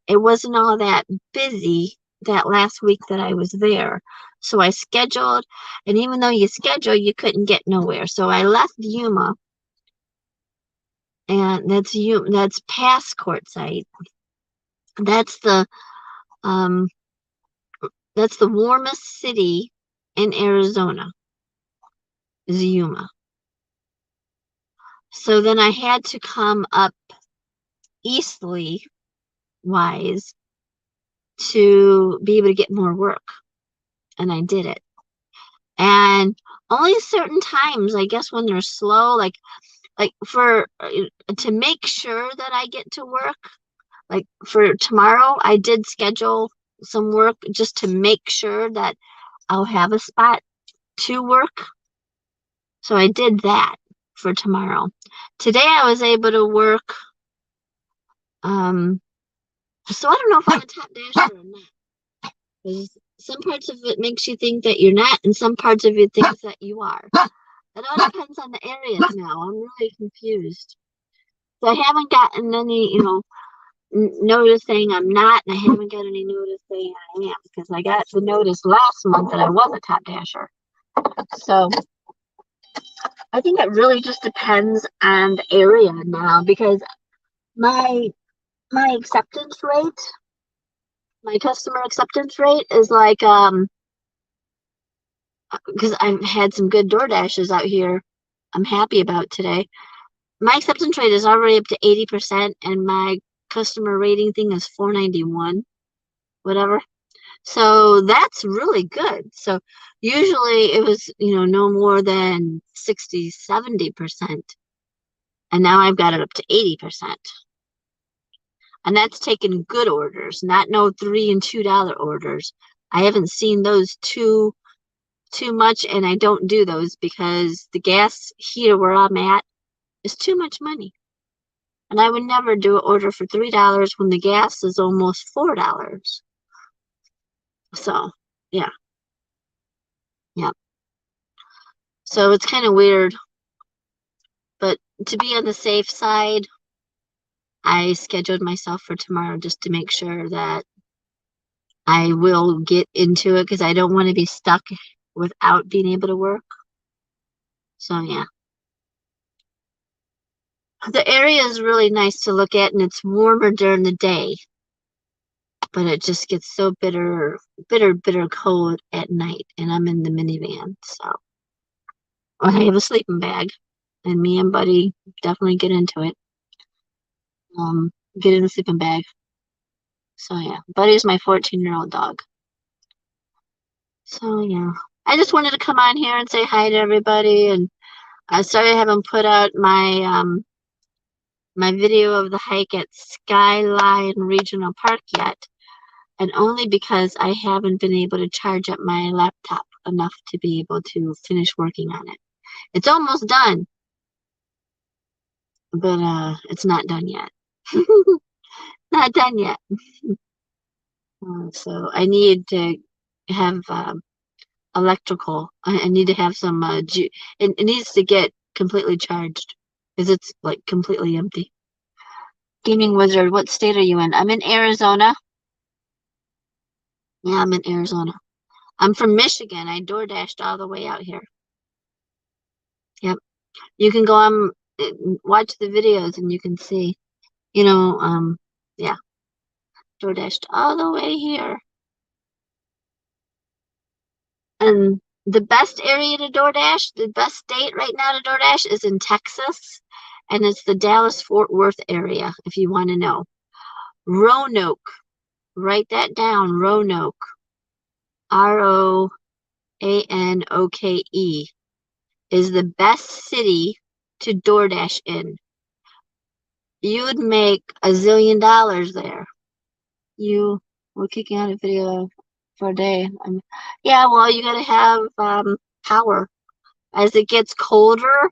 Speaker 1: it wasn't all that busy that last week that I was there. So I scheduled, and even though you schedule, you couldn't get nowhere. So I left Yuma, and that's past Quartzsite. That's the um that's the warmest city in Arizona, is Yuma. So then I had to come up easterly wise to be able to get more work, and I did it. And only certain times, I guess, when they're slow, like for to make sure that I get to work, like for tomorrow, I did schedule some work just to make sure that I'll have a spot to work. So I did that for tomorrow. Today I was able to work. So I don't know if I'm a top dasher or not. 'Cause some parts of it makes you think that you're not, and some parts of it thinks that you are. It all depends on the areas now. I'm really confused. So I haven't gotten any, notice saying I'm not, and I haven't got any notice saying I am, because I got the notice last month that I was a top dasher. So I think it really just depends on the area now, because my my acceptance rate, my customer acceptance rate is like because I've had some good Door Dashes out here I'm happy about today. My acceptance rate is already up to 80%, and my customer rating thing is 491, whatever. So that's really good. So usually it was, no more than 60, 70%. And now I've got it up to 80%. And that's taking good orders, not no $3 and $2 orders. I haven't seen those too much, and I don't do those because the gas here where I'm at is too much money. And I would never do an order for $3 when the gas is almost $4. So, yeah. Yeah. So it's kind of weird. But to be on the safe side, I scheduled myself for tomorrow just to make sure that I will get into it because I don't want to be stuck without being able to work. So, yeah. The area is really nice to look at, and it's warmer during the day. But it just gets so bitter cold at night, and I'm in the minivan. So I have a sleeping bag, and me and Buddy definitely get into it. Get in the sleeping bag. So yeah, Buddy's my 14-year-old dog. So yeah, I just wanted to come on here and say hi to everybody, and sorry I haven't put out my video of the hike at Skyline Regional Park yet, and only because I haven't been able to charge up my laptop enough to be able to finish working on it. It's almost done, but it's not done yet. Not done yet. So I need to have electrical. I need to have some it needs to get completely charged because it's like completely empty. Gaming Wizard, what state are you in? I'm in Arizona. Yeah, I'm in Arizona. I'm from Michigan. I DoorDashed all the way out here. Yep. You can go on watch the videos and you can see, yeah, DoorDashed all the way here. And the best area to DoorDash, the best state right now to DoorDash is in Texas, and it's the Dallas-Fort Worth area, if you want to know. Roanoke, write that down, Roanoke, Roanoke, is the best city to DoorDash in. You'd make $1 zillion there. We're kicking out a video for a day. Yeah, well, you gotta have power. As it gets colder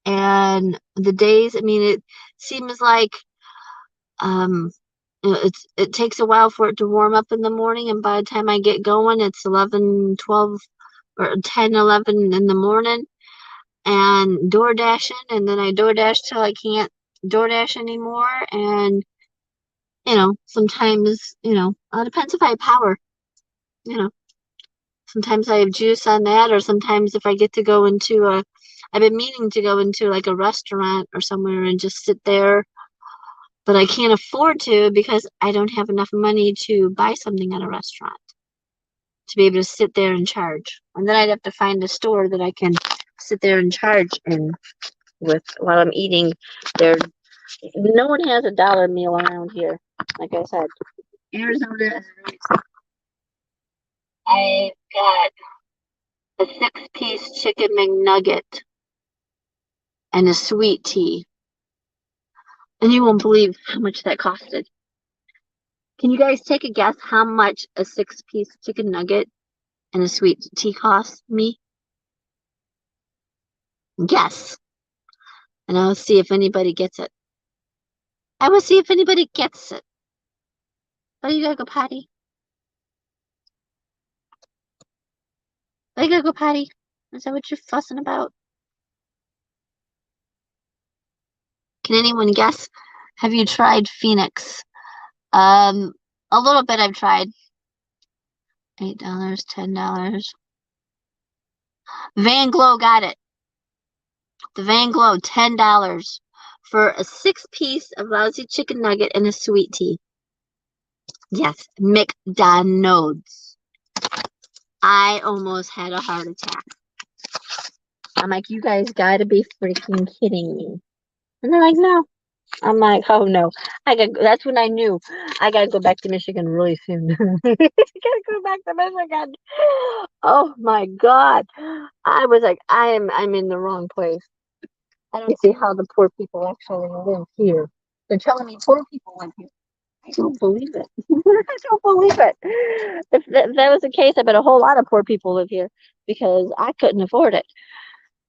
Speaker 1: and the days, it seems like it takes a while for it to warm up in the morning, and by the time I get going, it's 11, 12, or 10, 11 in the morning, and DoorDashing, and then I DoorDash till I can't DoorDash anymore, and sometimes, it depends if I have power, sometimes I have juice on that, or sometimes if I get to go into I've been meaning to go into like a restaurant or somewhere and just sit there, but I can't afford to because I don't have enough money to buy something at a restaurant to be able to sit there and charge. And then I'd have to find a store that I can sit there and charge in with while I'm eating. No one has a dollar meal around here. Like I said, Arizona is really expensive. I've got a 6-piece chicken McNugget and a sweet tea. And you won't believe how much that costed. Can you guys take a guess how much a 6-piece chicken nugget and a sweet tea cost me? Guess. And I'll see if anybody gets it. I will see if anybody gets it. Oh, you gotta go potty? Oh, you gotta go potty? Is that what you're fussing about? Can anyone guess? Have you tried Phoenix? A little bit I've tried. $8, $10. Van Glow got it. The Van Glow, $10 for a 6-piece of lousy chicken nugget and a sweet tea. Yes, McDonald's. I almost had a heart attack. I'm like, you guys gotta be freaking kidding me. And they're like, no. I'm like, oh no, that's when I knew I gotta go back to Michigan really soon. I gotta go back to Michigan. Oh my God. I was like, I'm in the wrong place. I don't see how the poor people actually live here. They're telling me poor people live here. I don't believe it. I don't believe it. If that was the case, I bet a whole lot of poor people live here because I couldn't afford it.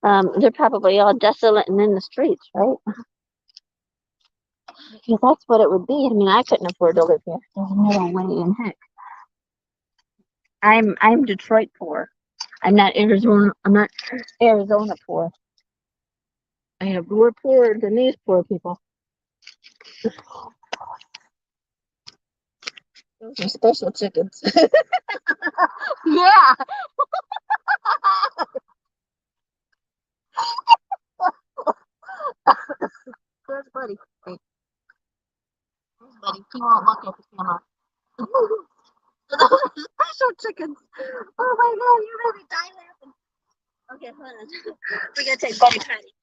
Speaker 1: They're probably all desolate and in the streets, right? Because that's what it would be. I mean, I couldn't afford to live here. There's no way in heck. I'm Detroit poor. I'm not Arizona. I'm not Arizona poor. I have more poor than these poor people. Those are special chickens. Yeah. Good buddy. Wait, buddy. He won't look at the camera. Special chickens. Oh my God, you made me die laughing. Okay, hold on. We're gonna take Buddy Patty.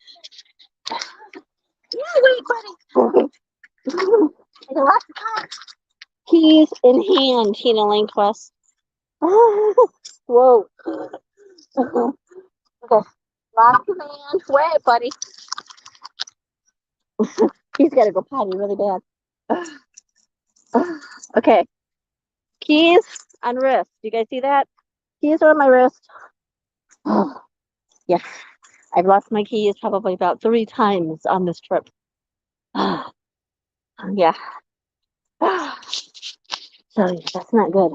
Speaker 1: Yeah, wait, Buddy. I lost the car. Keys in hand, Tina Lindquist. Whoa. Okay. Lock command. Wait, buddy. He's got to go potty really bad. Okay. Keys on wrist. You guys see that? Keys are on my wrist. Yes. I've lost my keys probably about 3 times on this trip. Yeah. So that's not good.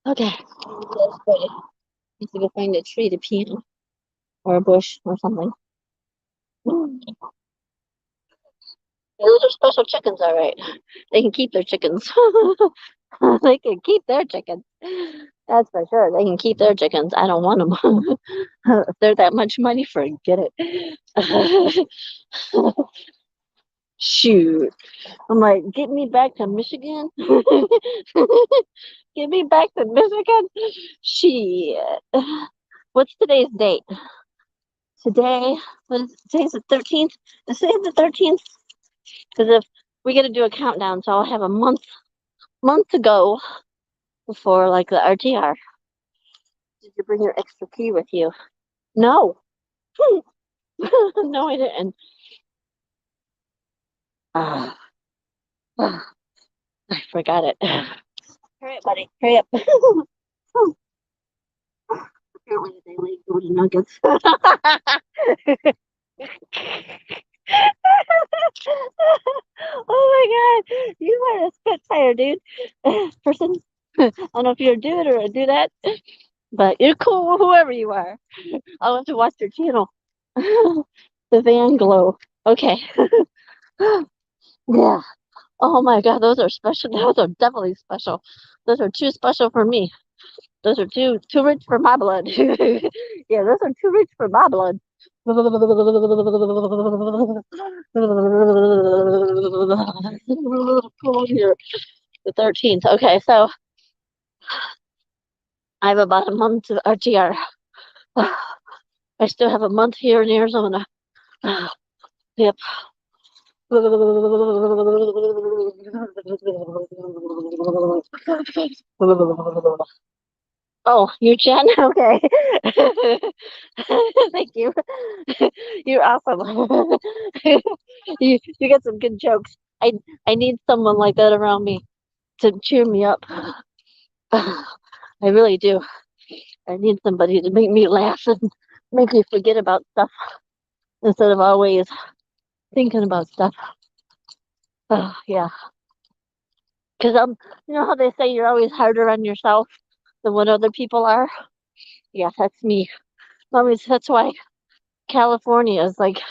Speaker 1: Okay. Need to go find a tree to pee on or a bush or something. Those are special chickens, all right. They can keep their chickens. They can keep their chickens. That's for sure. They can keep their chickens. I don't want them. If they're that much money, forget it. Shoot. I'm like, get me back to Michigan. Get me back to Michigan. Shit. What's today's date? Today, today's the 13th. Is today the 13th? Because if we got to do a countdown, so I'll have a month to go before like the RTR. Did you bring your extra key with you? No. No, I didn't. Uh, I forgot it. Hurry up, buddy. Hurry up. Apparently they like golden nuggets. Oh my God. You are a spitfire, dude. Person. I don't know if you're a dude or a dudette, but you're cool whoever you are. I'll have to watch your channel. The Van Glow. Okay. Yeah. Oh my God, those are special. Those are definitely special. Those are too special for me. Those are too rich for my blood. Yeah, those are too rich for my blood. Here, the 13th. Okay, so I have about a month of RTR. I still have a month here in Arizona. Yep. Oh, you Jen? Okay. Thank you. You're awesome. You get some good jokes. I need someone like that around me to cheer me up. I really do. I need somebody to make me laugh and make me forget about stuff instead of always thinking about stuff. Oh, yeah. Because you know how they say you're always harder on yourself than what other people are? Yeah, that's me. Always, that's why California is like,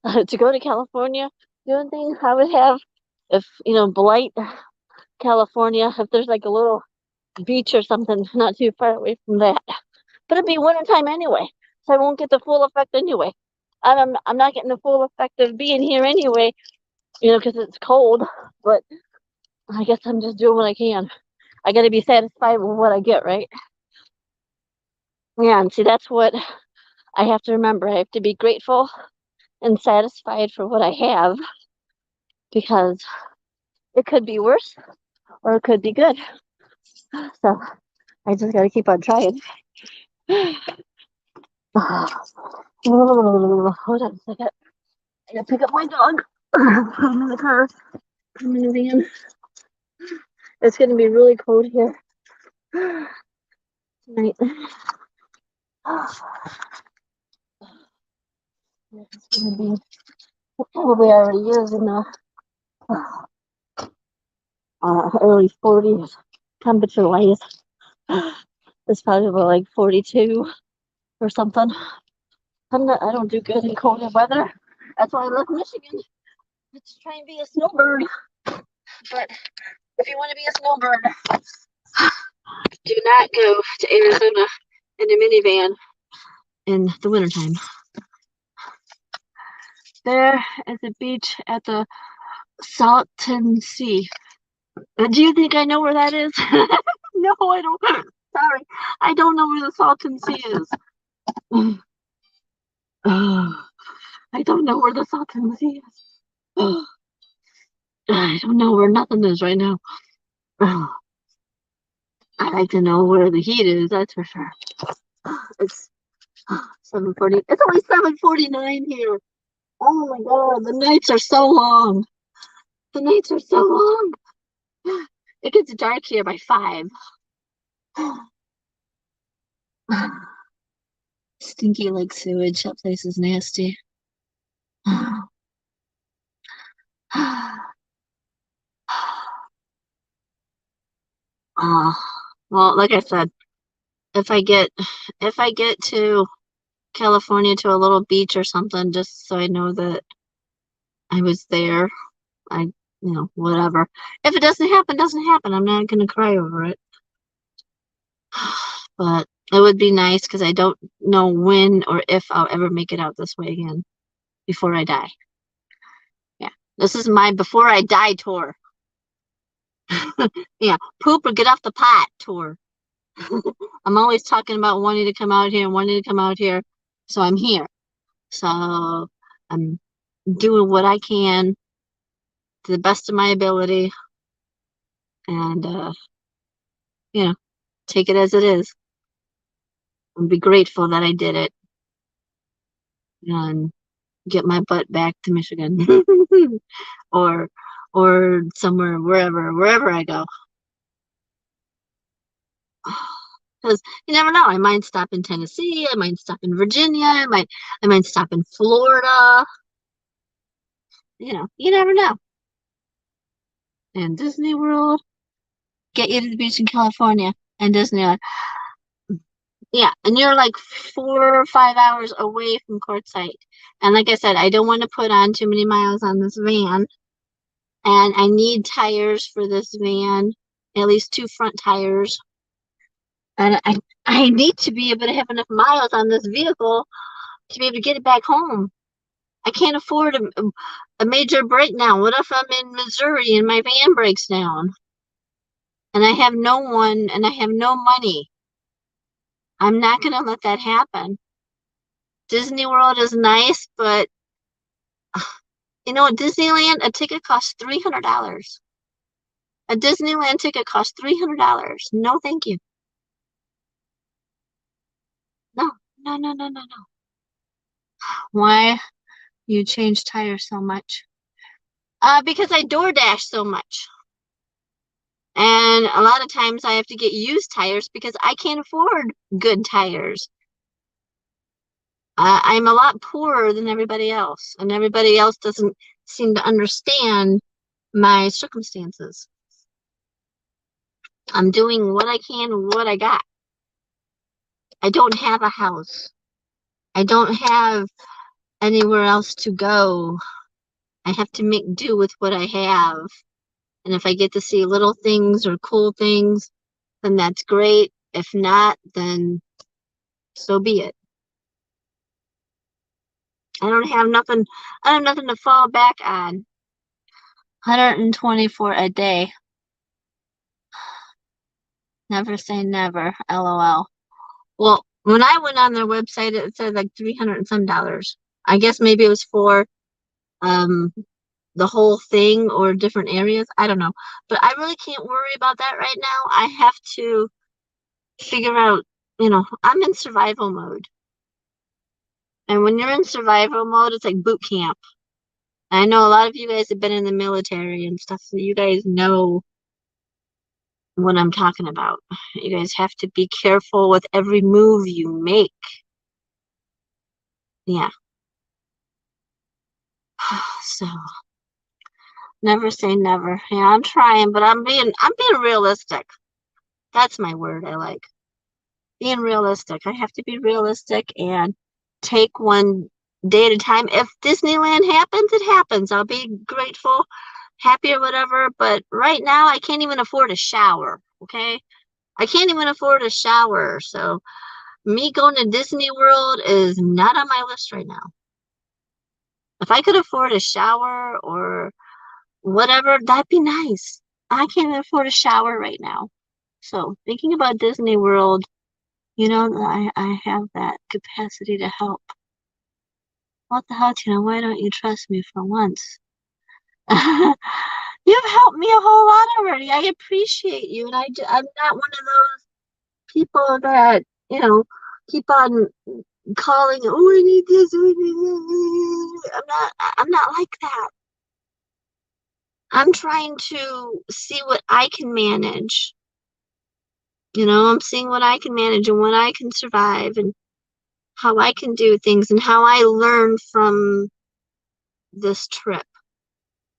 Speaker 1: to go to California, the only thing I would have if, Blight, California, if there's like a little beach or something not too far away from that. But it'd be wintertime anyway, so I won't get the full effect anyway. I'm not getting the full effect of being here anyway, because it's cold. But I guess I'm just doing what I can. I got to be satisfied with what I get, right? Yeah, and see, that's what I have to remember I have to be grateful and satisfied for what I have because it could be worse or it could be good. So I just gotta keep on trying. Hold on a second. I gotta pick up my dog. Put him in the car. Put him in the van. It's gonna be really cold here tonight. It's gonna be probably already is in the early 40s temperature wise. It's probably about like 42 or something. I don't do good in cold weather. That's why I left Michigan. Let's try and be a snowbird. But if you want to be a snowbird, do not go to Arizona in a minivan in the wintertime. There is a beach at the Salton Sea. Do you think I know where that is? No, I don't. Sorry, I don't know where the Salton Sea is. I don't know where the Salton Sea is. I don't know where nothing is right now. I like to know where the heat is, that's for sure. It's 7:40. It's only 7:49 here. Oh my god, the nights are so long. The nights are so long. It gets dark here by 5. Stinky like sewage. That place is nasty. Well, like I said, if I get to California to a little beach or something, just so I know that I was there, whatever. If it doesn't happen, doesn't happen. I'm not gonna cry over it. But it would be nice because I don't know when or if I'll ever make it out this way again before I die. Yeah, this is my before I die tour. Yeah, poop or get off the pot tour. I'm always talking about wanting to come out here and wanting to come out here, so I'm here. So I'm doing what I can to the best of my ability, and take it as it is, and be grateful that I did it, and get my butt back to Michigan, or somewhere wherever I go. Because you never know. I might stop in Tennessee. I might stop in Virginia. I might stop in Florida. You never know. And Disney World, get you to the beach in California, and Disneyland. Yeah, and you're like 4 or 5 hours away from Quartzsite. And like I said, I don't want to put on too many miles on this van. And I need tires for this van, at least 2 front tires. And I need to be able to have enough miles on this vehicle to be able to get it back home. I can't afford a major breakdown. What if I'm in Missouri and my van breaks down? And I have no one and I have no money. I'm not going to let that happen. Disney World is nice, but at Disneyland, a ticket costs $300. A Disneyland ticket costs $300. No, thank you. No, no, no, no, no, no. Why you change tires so much? Because I DoorDash so much. And a lot of times I have to get used tires because I can't afford good tires. I'm a lot poorer than everybody else, and everybody else doesn't seem to understand my circumstances. I'm doing what I can with what I got. I don't have a house. I don't have anywhere else to go. I have to make do with what I have. And if I get to see little things or cool things, then that's great. If not, then so be it. I don't have nothing to fall back on. 124 a day. Never say never, LOL. Well, When I went on their website, it said like 300 and some dollars. I guess maybe it was for um the whole thing or different areas. I don't know. But I really can't worry about that right now. I have to figure out, I'm in survival mode. And when you're in survival mode, it's like boot camp. I know a lot of you guys have been in the military and stuff, so you guys know what I'm talking about. You guys have to be careful with every move you make. Yeah. So never say never. Yeah, I'm trying, but I'm being realistic. That's my word I like. Being realistic. I have to be realistic and take one day at a time. If Disneyland happens, it happens. I'll be grateful, happy or whatever. But right now, I can't even afford a shower. Okay, I can't even afford a shower. So me going to Disney World is not on my list right now. If I could afford a shower or whatever, that'd be nice. I can't even afford a shower right now. So thinking about Disney World, I have that capacity to help. What the hell, Tina? Why don't you trust me for once? You've helped me a whole lot already. I appreciate you, and I'm not one of those people that keep on calling. Oh, I need this. Oh, I need this. I'm not like that. I'm trying to see what I can manage. I'm seeing what I can manage and what I can survive and how I can do things and how I learn from this trip.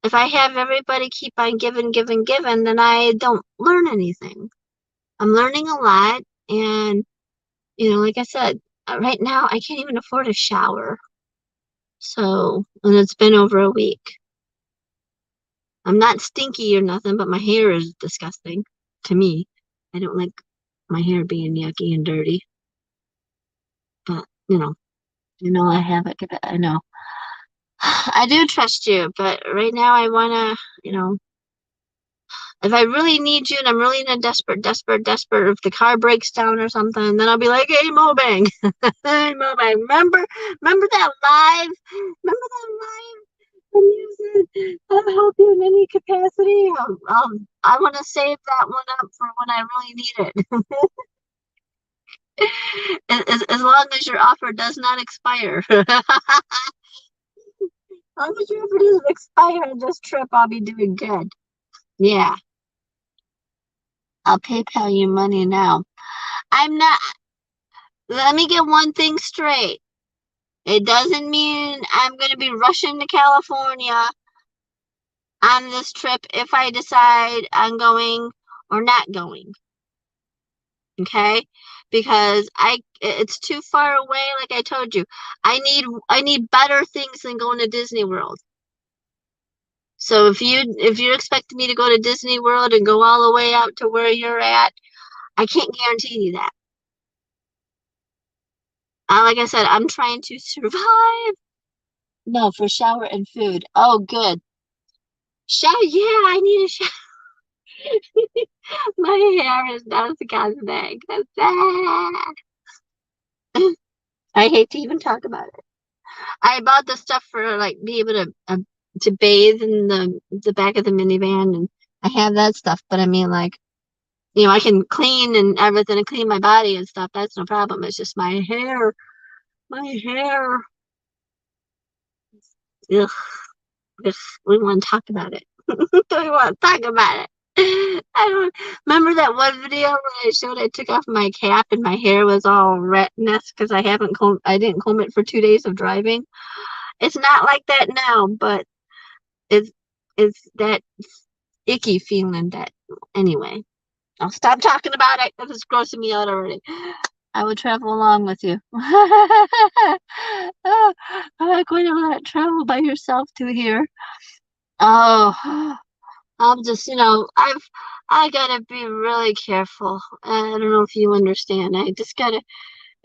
Speaker 1: If I have everybody keep on giving, giving, giving, then I don't learn anything. I'm learning a lot, and like I said, right now I can't even afford a shower. So, and it's been over a week. I'm not stinky or nothing, but my hair is disgusting to me. I don't like my hair being yucky and dirty. But, I have it. I know. I do trust you, but right now I wanna, if I really need you and I'm really in a desperate, desperate, desperate, if the car breaks down or something, then I'll be like, hey, Mobang. Hey, Mobang. Remember that live? Remember that live when you said, I'll help you in any capacity? I want to save that one up for when I really need it. As long as your offer does not expire. As long as your offer doesn't expire on this trip, I'll be doing good. Yeah, I'll PayPal you money now. I'm not. Let me get one thing straight. It doesn't mean I'm going to be rushing to California on this trip if I decide I'm going or not going. Okay? Because it's too far away, like I told you. I need better things than going to Disney World. So if you're expecting me to go to Disney World and go all the way out to where you're at, I can't guarantee you that. Like I said, I'm trying to survive. No, for shower and food. Oh, good. Shower, yeah, I need a shower. My hair is down to God's neck. That's sad. I hate to even talk about it. I bought the stuff for like be able to bathe in the back of the minivan, and I have that stuff. But I mean, like, I can clean and everything and clean my body and stuff. That's no problem. It's just my hair. My hair. Ugh, we want to talk about it. We want to talk about it. I don't remember that one video where I showed I took off my cap and my hair was all retinous because I didn't comb it for 2 days of driving. It's not like that now, but it's it's that icky feeling that anyway. I'll stop talking about it because it's grossing me out already. I would travel along with you. Oh, I'm not going to let travel by yourself to here. Oh, I'm just, I gotta be really careful. I don't know if you understand. I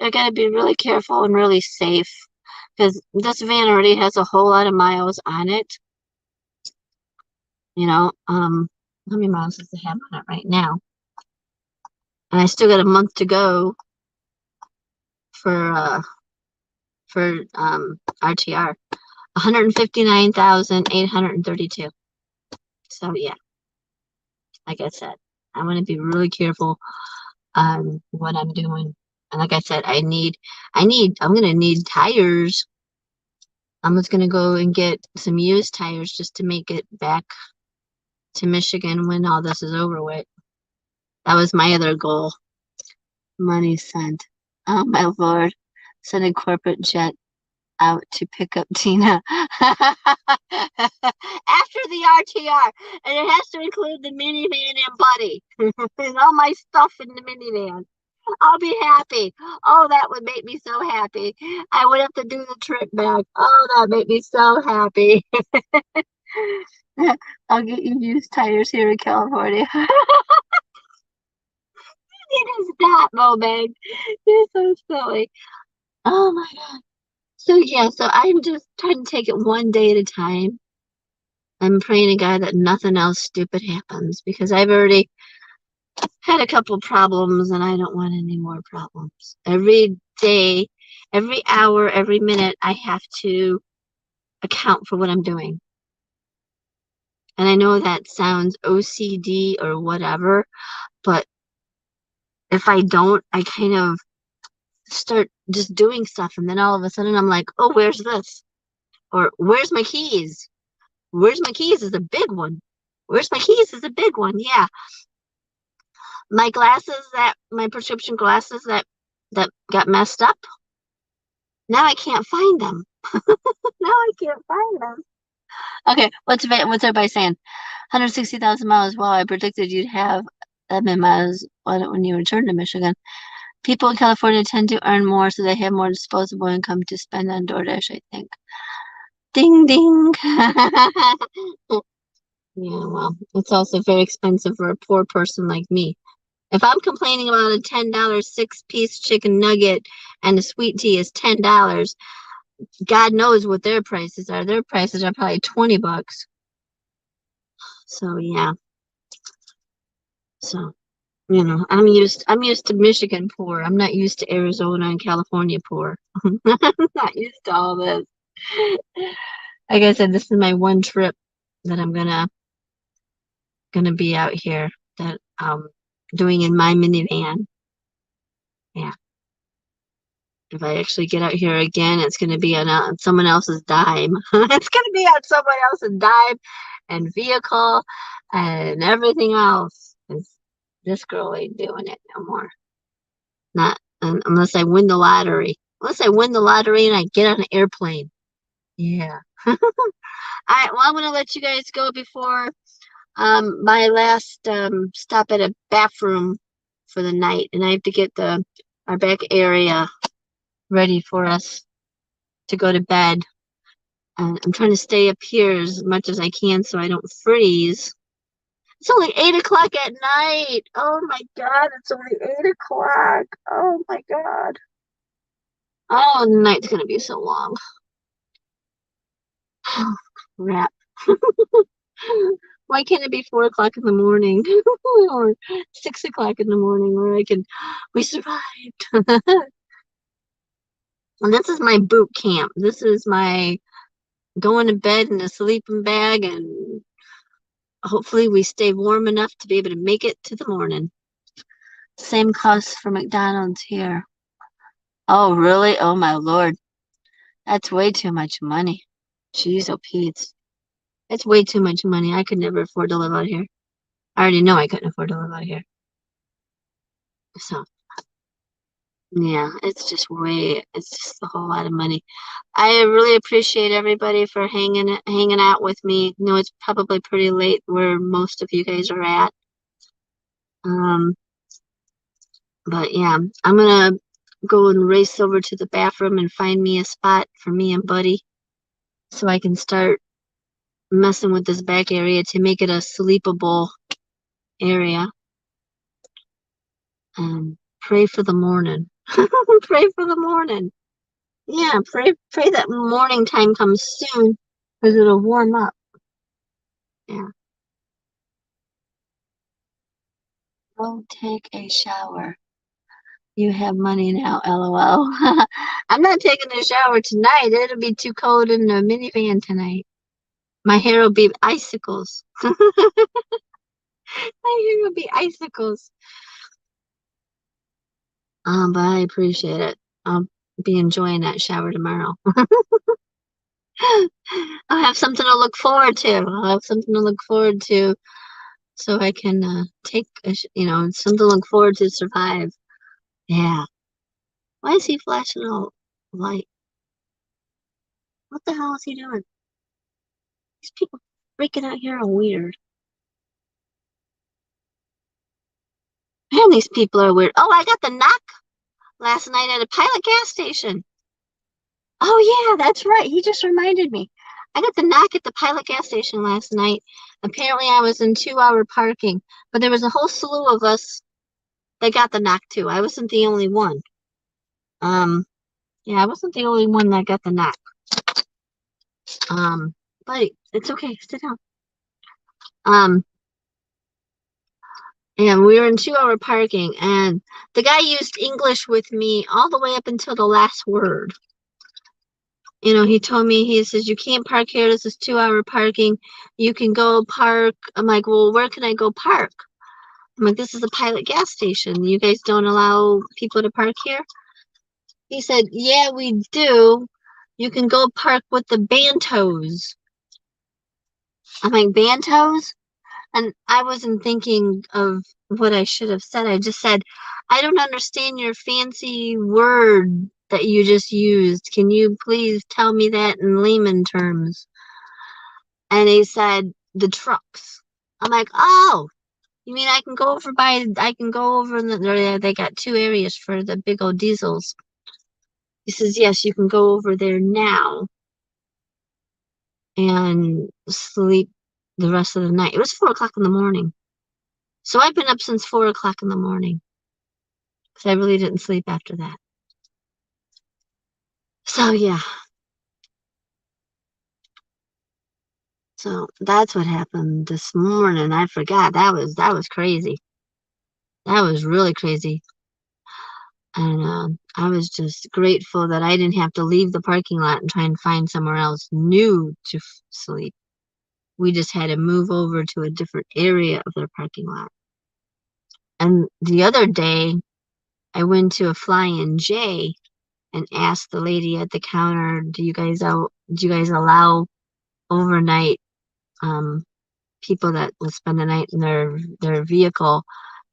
Speaker 1: gotta be really careful and really safe because this van already has a whole lot of miles on it. How many miles does it have on it right now? And I still got a month to go. RTR. 159,832. So yeah, like I said, I want to be really careful on what I'm doing. And like I said, I'm gonna need tires. I'm just gonna go and get some used tires just to make it back to Michigan when all this is over with. That was my other goal. Money sent. Oh my Lord. Send a corporate jet out to pick up Tina after the RTR, and it has to include the minivan and Buddy and all my stuff in the minivan. I'll be happy. Oh, that would make me so happy. I would have to do the trip back. Oh, that made me so happy. I'll get you used tires here in California. It is that moment. You're so silly. Oh my God. So yeah, so I'm just trying to take it one day at a time. I'm praying to God that nothing else stupid happens because I've already had a couple problems and I don't want any more problems. Every day, every hour, every minute, I have to account for what I'm doing. And I know that sounds OCD or whatever, but if I don't, I kind of start just doing stuff. And then all of a sudden I'm like, oh, where's this? Or where's my keys? Where's my keys is a big one. Where's my keys is a big one. Yeah. My prescription glasses that got messed up. Now I can't find them. Now I can't find them. Okay, what's everybody saying? 160,000 miles. Well, I predicted you'd have that many miles when you return to Michigan. People in California tend to earn more, so they have more disposable income to spend on DoorDash, I think. Ding ding. Yeah, well, it's also very expensive for a poor person like me. If I'm complaining about a $10 six-piece chicken nugget and the sweet tea is $10, God knows what their prices are. Their prices are probably $20. So yeah. So, I'm used to Michigan poor. I'm not used to Arizona and California poor. I'm not used to all this. Like I said, this is my one trip that I'm gonna be out here that doing in my minivan. Yeah. If I actually get out here again, it's gonna be on someone else's dime. It's gonna be on someone else's dime and vehicle and everything else. 'Cause this girl ain't doing it no more. Not unless I win the lottery. Unless I win the lottery and I get on an airplane. Yeah. All right. Well, I'm gonna let you guys go before my last stop at a bathroom for the night, and I have to get our back area ready for us to go to bed. And I'm trying to stay up here as much as I can so I don't freeze. It's only 8 o'clock at night. Oh my God, it's only 8 o'clock. Oh my God. Oh, the night's gonna be so long. Oh, crap. Why can't it be 4 o'clock in the morning or 6 o'clock in the morning where we survived? And this is my boot camp. This is my going to bed in a sleeping bag, and hopefully we stay warm enough to be able to make it to the morning. Same cost for McDonald's here. Oh, really? Oh, my Lord. That's way too much money. Jeez, oh, Pete. It's way too much money. I could never afford to live out here. I already know I couldn't afford to live out here. So, yeah, it's just a whole lot of money. I really appreciate everybody for hanging out with me. You know, it's probably pretty late where most of you guys are at. Um, but yeah, I'm gonna go and race over to the bathroom and find me a spot for me and Buddy so I can start messing with this back area to make it a sleepable area. And pray for the morning. Pray for the morning. Yeah, pray that morning time comes soon because it'll warm up. Yeah. Go take a shower. You have money now, LOL. I'm not taking a shower tonight. It'll be too cold in the minivan tonight. My hair will be icicles. My hair will be icicles. But I appreciate it. I'll be enjoying that shower tomorrow. I'll have something to look forward to. I'll have something to look forward to so I can take something to look forward to survive. Yeah. Why is he flashing a light? What the hell is he doing? These people freaking out here are weird. Man, these people are weird. Oh, I got the knock last night at a Pilot gas station. Oh yeah, that's right. He just reminded me. I got the knock at the Pilot gas station last night. Apparently I was in 2-hour parking, but there was a whole slew of us that got the knock too. I wasn't the only one. Um, yeah, I wasn't the only one that got the knock. Um, but it's okay. Sit down. Um, and we were in 2-hour parking, and the guy used English with me all the way up until the last word. He told me, he says, you can't park here. This is 2-hour parking. You can go park. I'm like, well, where can I go park? I'm like, this is a Pilot gas station. You guys don't allow people to park here? He said, yeah, we do. You can go park with the Bantos. I'm like, Bantos? And I wasn't thinking of what I should have said. I just said, I don't understand your fancy word that you just used. Can you please tell me that in layman terms? And he said, the trucks. I'm like, oh, you mean I can go over they got 2 areas for the big old diesels. He says, yes, you can go over there now and sleep the rest of the night. It was 4 o'clock in the morning. So I've been up since 4 o'clock in the morning because I really didn't sleep after that. So yeah. So that's what happened this morning. I forgot. That was crazy. That was really crazy. And I was just grateful that I didn't have to leave the parking lot and try and find somewhere else new to sleep. We just had to move over to a different area of their parking lot. And the other day, I went to a Flying J and asked the lady at the counter, do you guys allow overnight people that will spend the night in their vehicle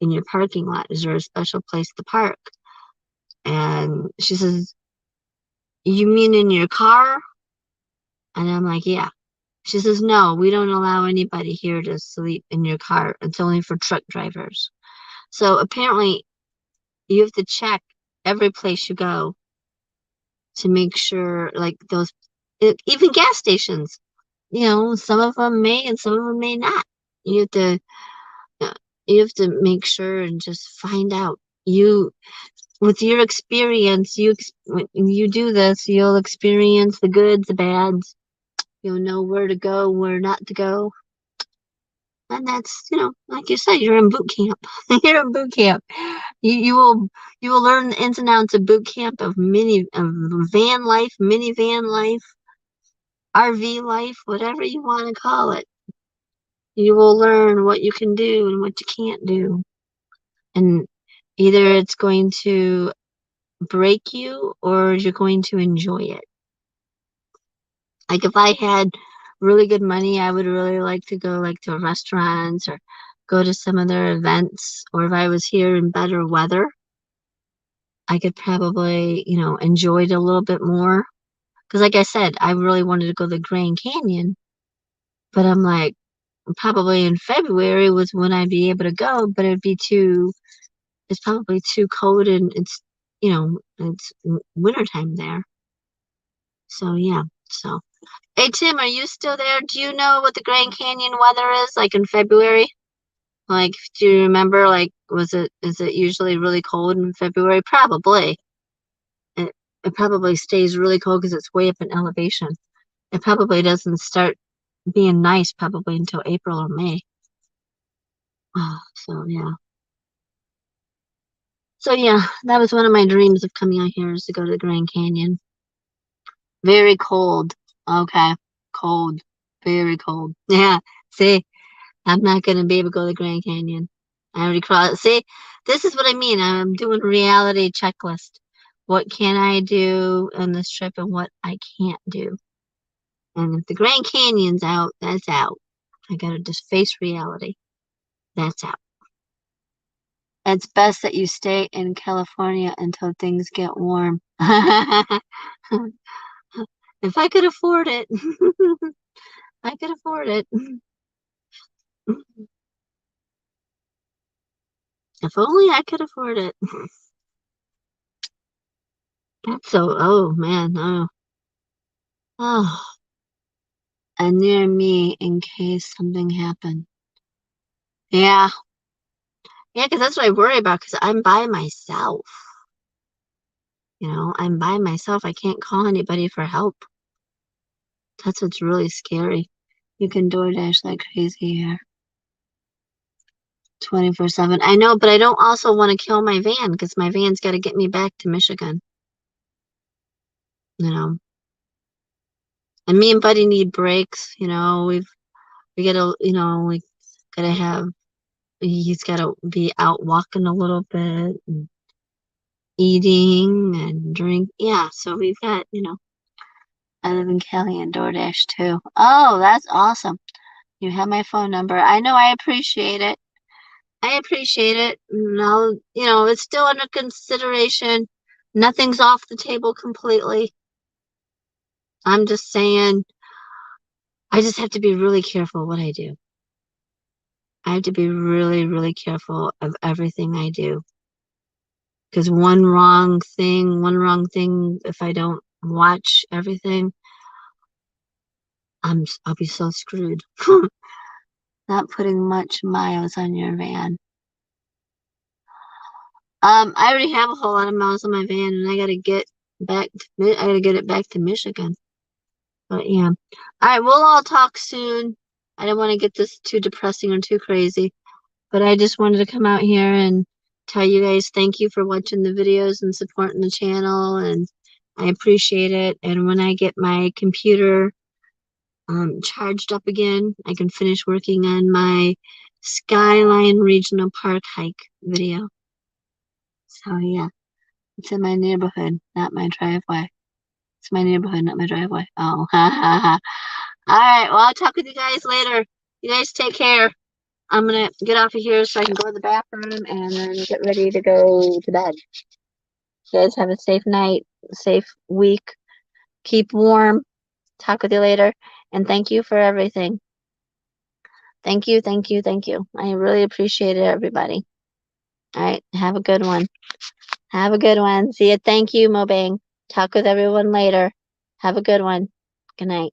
Speaker 1: in your parking lot? Is there a special place to park? And she says, you mean in your car? And I'm like, yeah. She says, no, we don't allow anybody here to sleep in your car. It's only for truck drivers. So apparently you have to check every place you go to make sure, like even gas stations, some of them may and some of them may not. You have to, uh, you have to make sure and just find out. With your experience, when you do this, you'll experience the goods, the bads. You'll know where to go, where not to go. And that's, like you said, you're in boot camp. You're in boot camp. You will learn the ins and outs of boot camp of van life, minivan life, RV life, whatever you want to call it. You will learn what you can do and what you can't do. And either it's going to break you or you're going to enjoy it. Like if I had really good money, I would really like to go like to restaurants or go to some other events. Or if I was here in better weather, I could probably, enjoy it a little bit more. Because like I said, I really wanted to go to the Grand Canyon, but I'm like, probably in February was when I'd be able to go, but it's probably too cold and it's wintertime there. So yeah, so. Hey Tim, are you still there? Do you know what the Grand Canyon weather is like in February? Like, do you remember, like, is it usually really cold in February? Probably. It probably stays really cold because it's way up in elevation. It probably doesn't start being nice probably until April or May. Oh, so yeah. So yeah, that was one of my dreams of coming out here is to go to the Grand Canyon. Very cold. Okay. Cold. Very cold. Yeah. See, I'm not gonna be able to go to the Grand Canyon. I already crossed. See, this is what I mean. I'm doing a reality checklist. What can I do on this trip and what I can't do? And if the Grand Canyon's out, that's out. I gotta just face reality. That's out. It's best that you stay in California until things get warm. If I could afford it, I could afford it. If only I could afford it. That's so, oh man, oh, oh, and near me in case something happened. Yeah, yeah, because that's what I worry about because I'm by myself. I'm by myself. I can't call anybody for help. That's what's really scary. You can DoorDash like crazy here, 24/7. I know, but I don't also want to kill my van because my van's got to get me back to Michigan, you know. And me and Buddy need breaks, we gotta, we gotta have, he's gotta be out walking a little bit and eating and drink. Yeah, so we've got, I live in Cali and DoorDash too. Oh, that's awesome. You have my phone number. I know I appreciate it. I appreciate it. No, it's still under consideration. Nothing's off the table completely. I'm just saying, I just have to be really careful what I do. I have to be really, really careful of everything I do. Because one wrong thing, if I don't watch everything, I'll be so screwed. Not putting much miles on your van. I already have a whole lot of miles on my van, and I gotta get I gotta get it back to Michigan. But yeah. All right, we'll all talk soon. I don't want to get this too depressing or too crazy, but I just wanted to come out here and tell you guys thank you for watching the videos and supporting the channel, and I appreciate it. And when I get my computer charged up again, I can finish working on my Skyline Regional Park hike video. So yeah, it's in my neighborhood, not my driveway. It's my neighborhood, not my driveway. Oh, ha ha ha. All right, well, I'll talk with you guys later. You guys take care. I'm gonna get off of here so I can go to the bathroom and then get ready to go to bed. You guys have a safe night, safe week. Keep warm. Talk with you later. And thank you for everything. Thank you, thank you, thank you. I really appreciate it, everybody. All right, have a good one. Have a good one. See you. Thank you, Mobang. Talk with everyone later. Have a good one. Good night.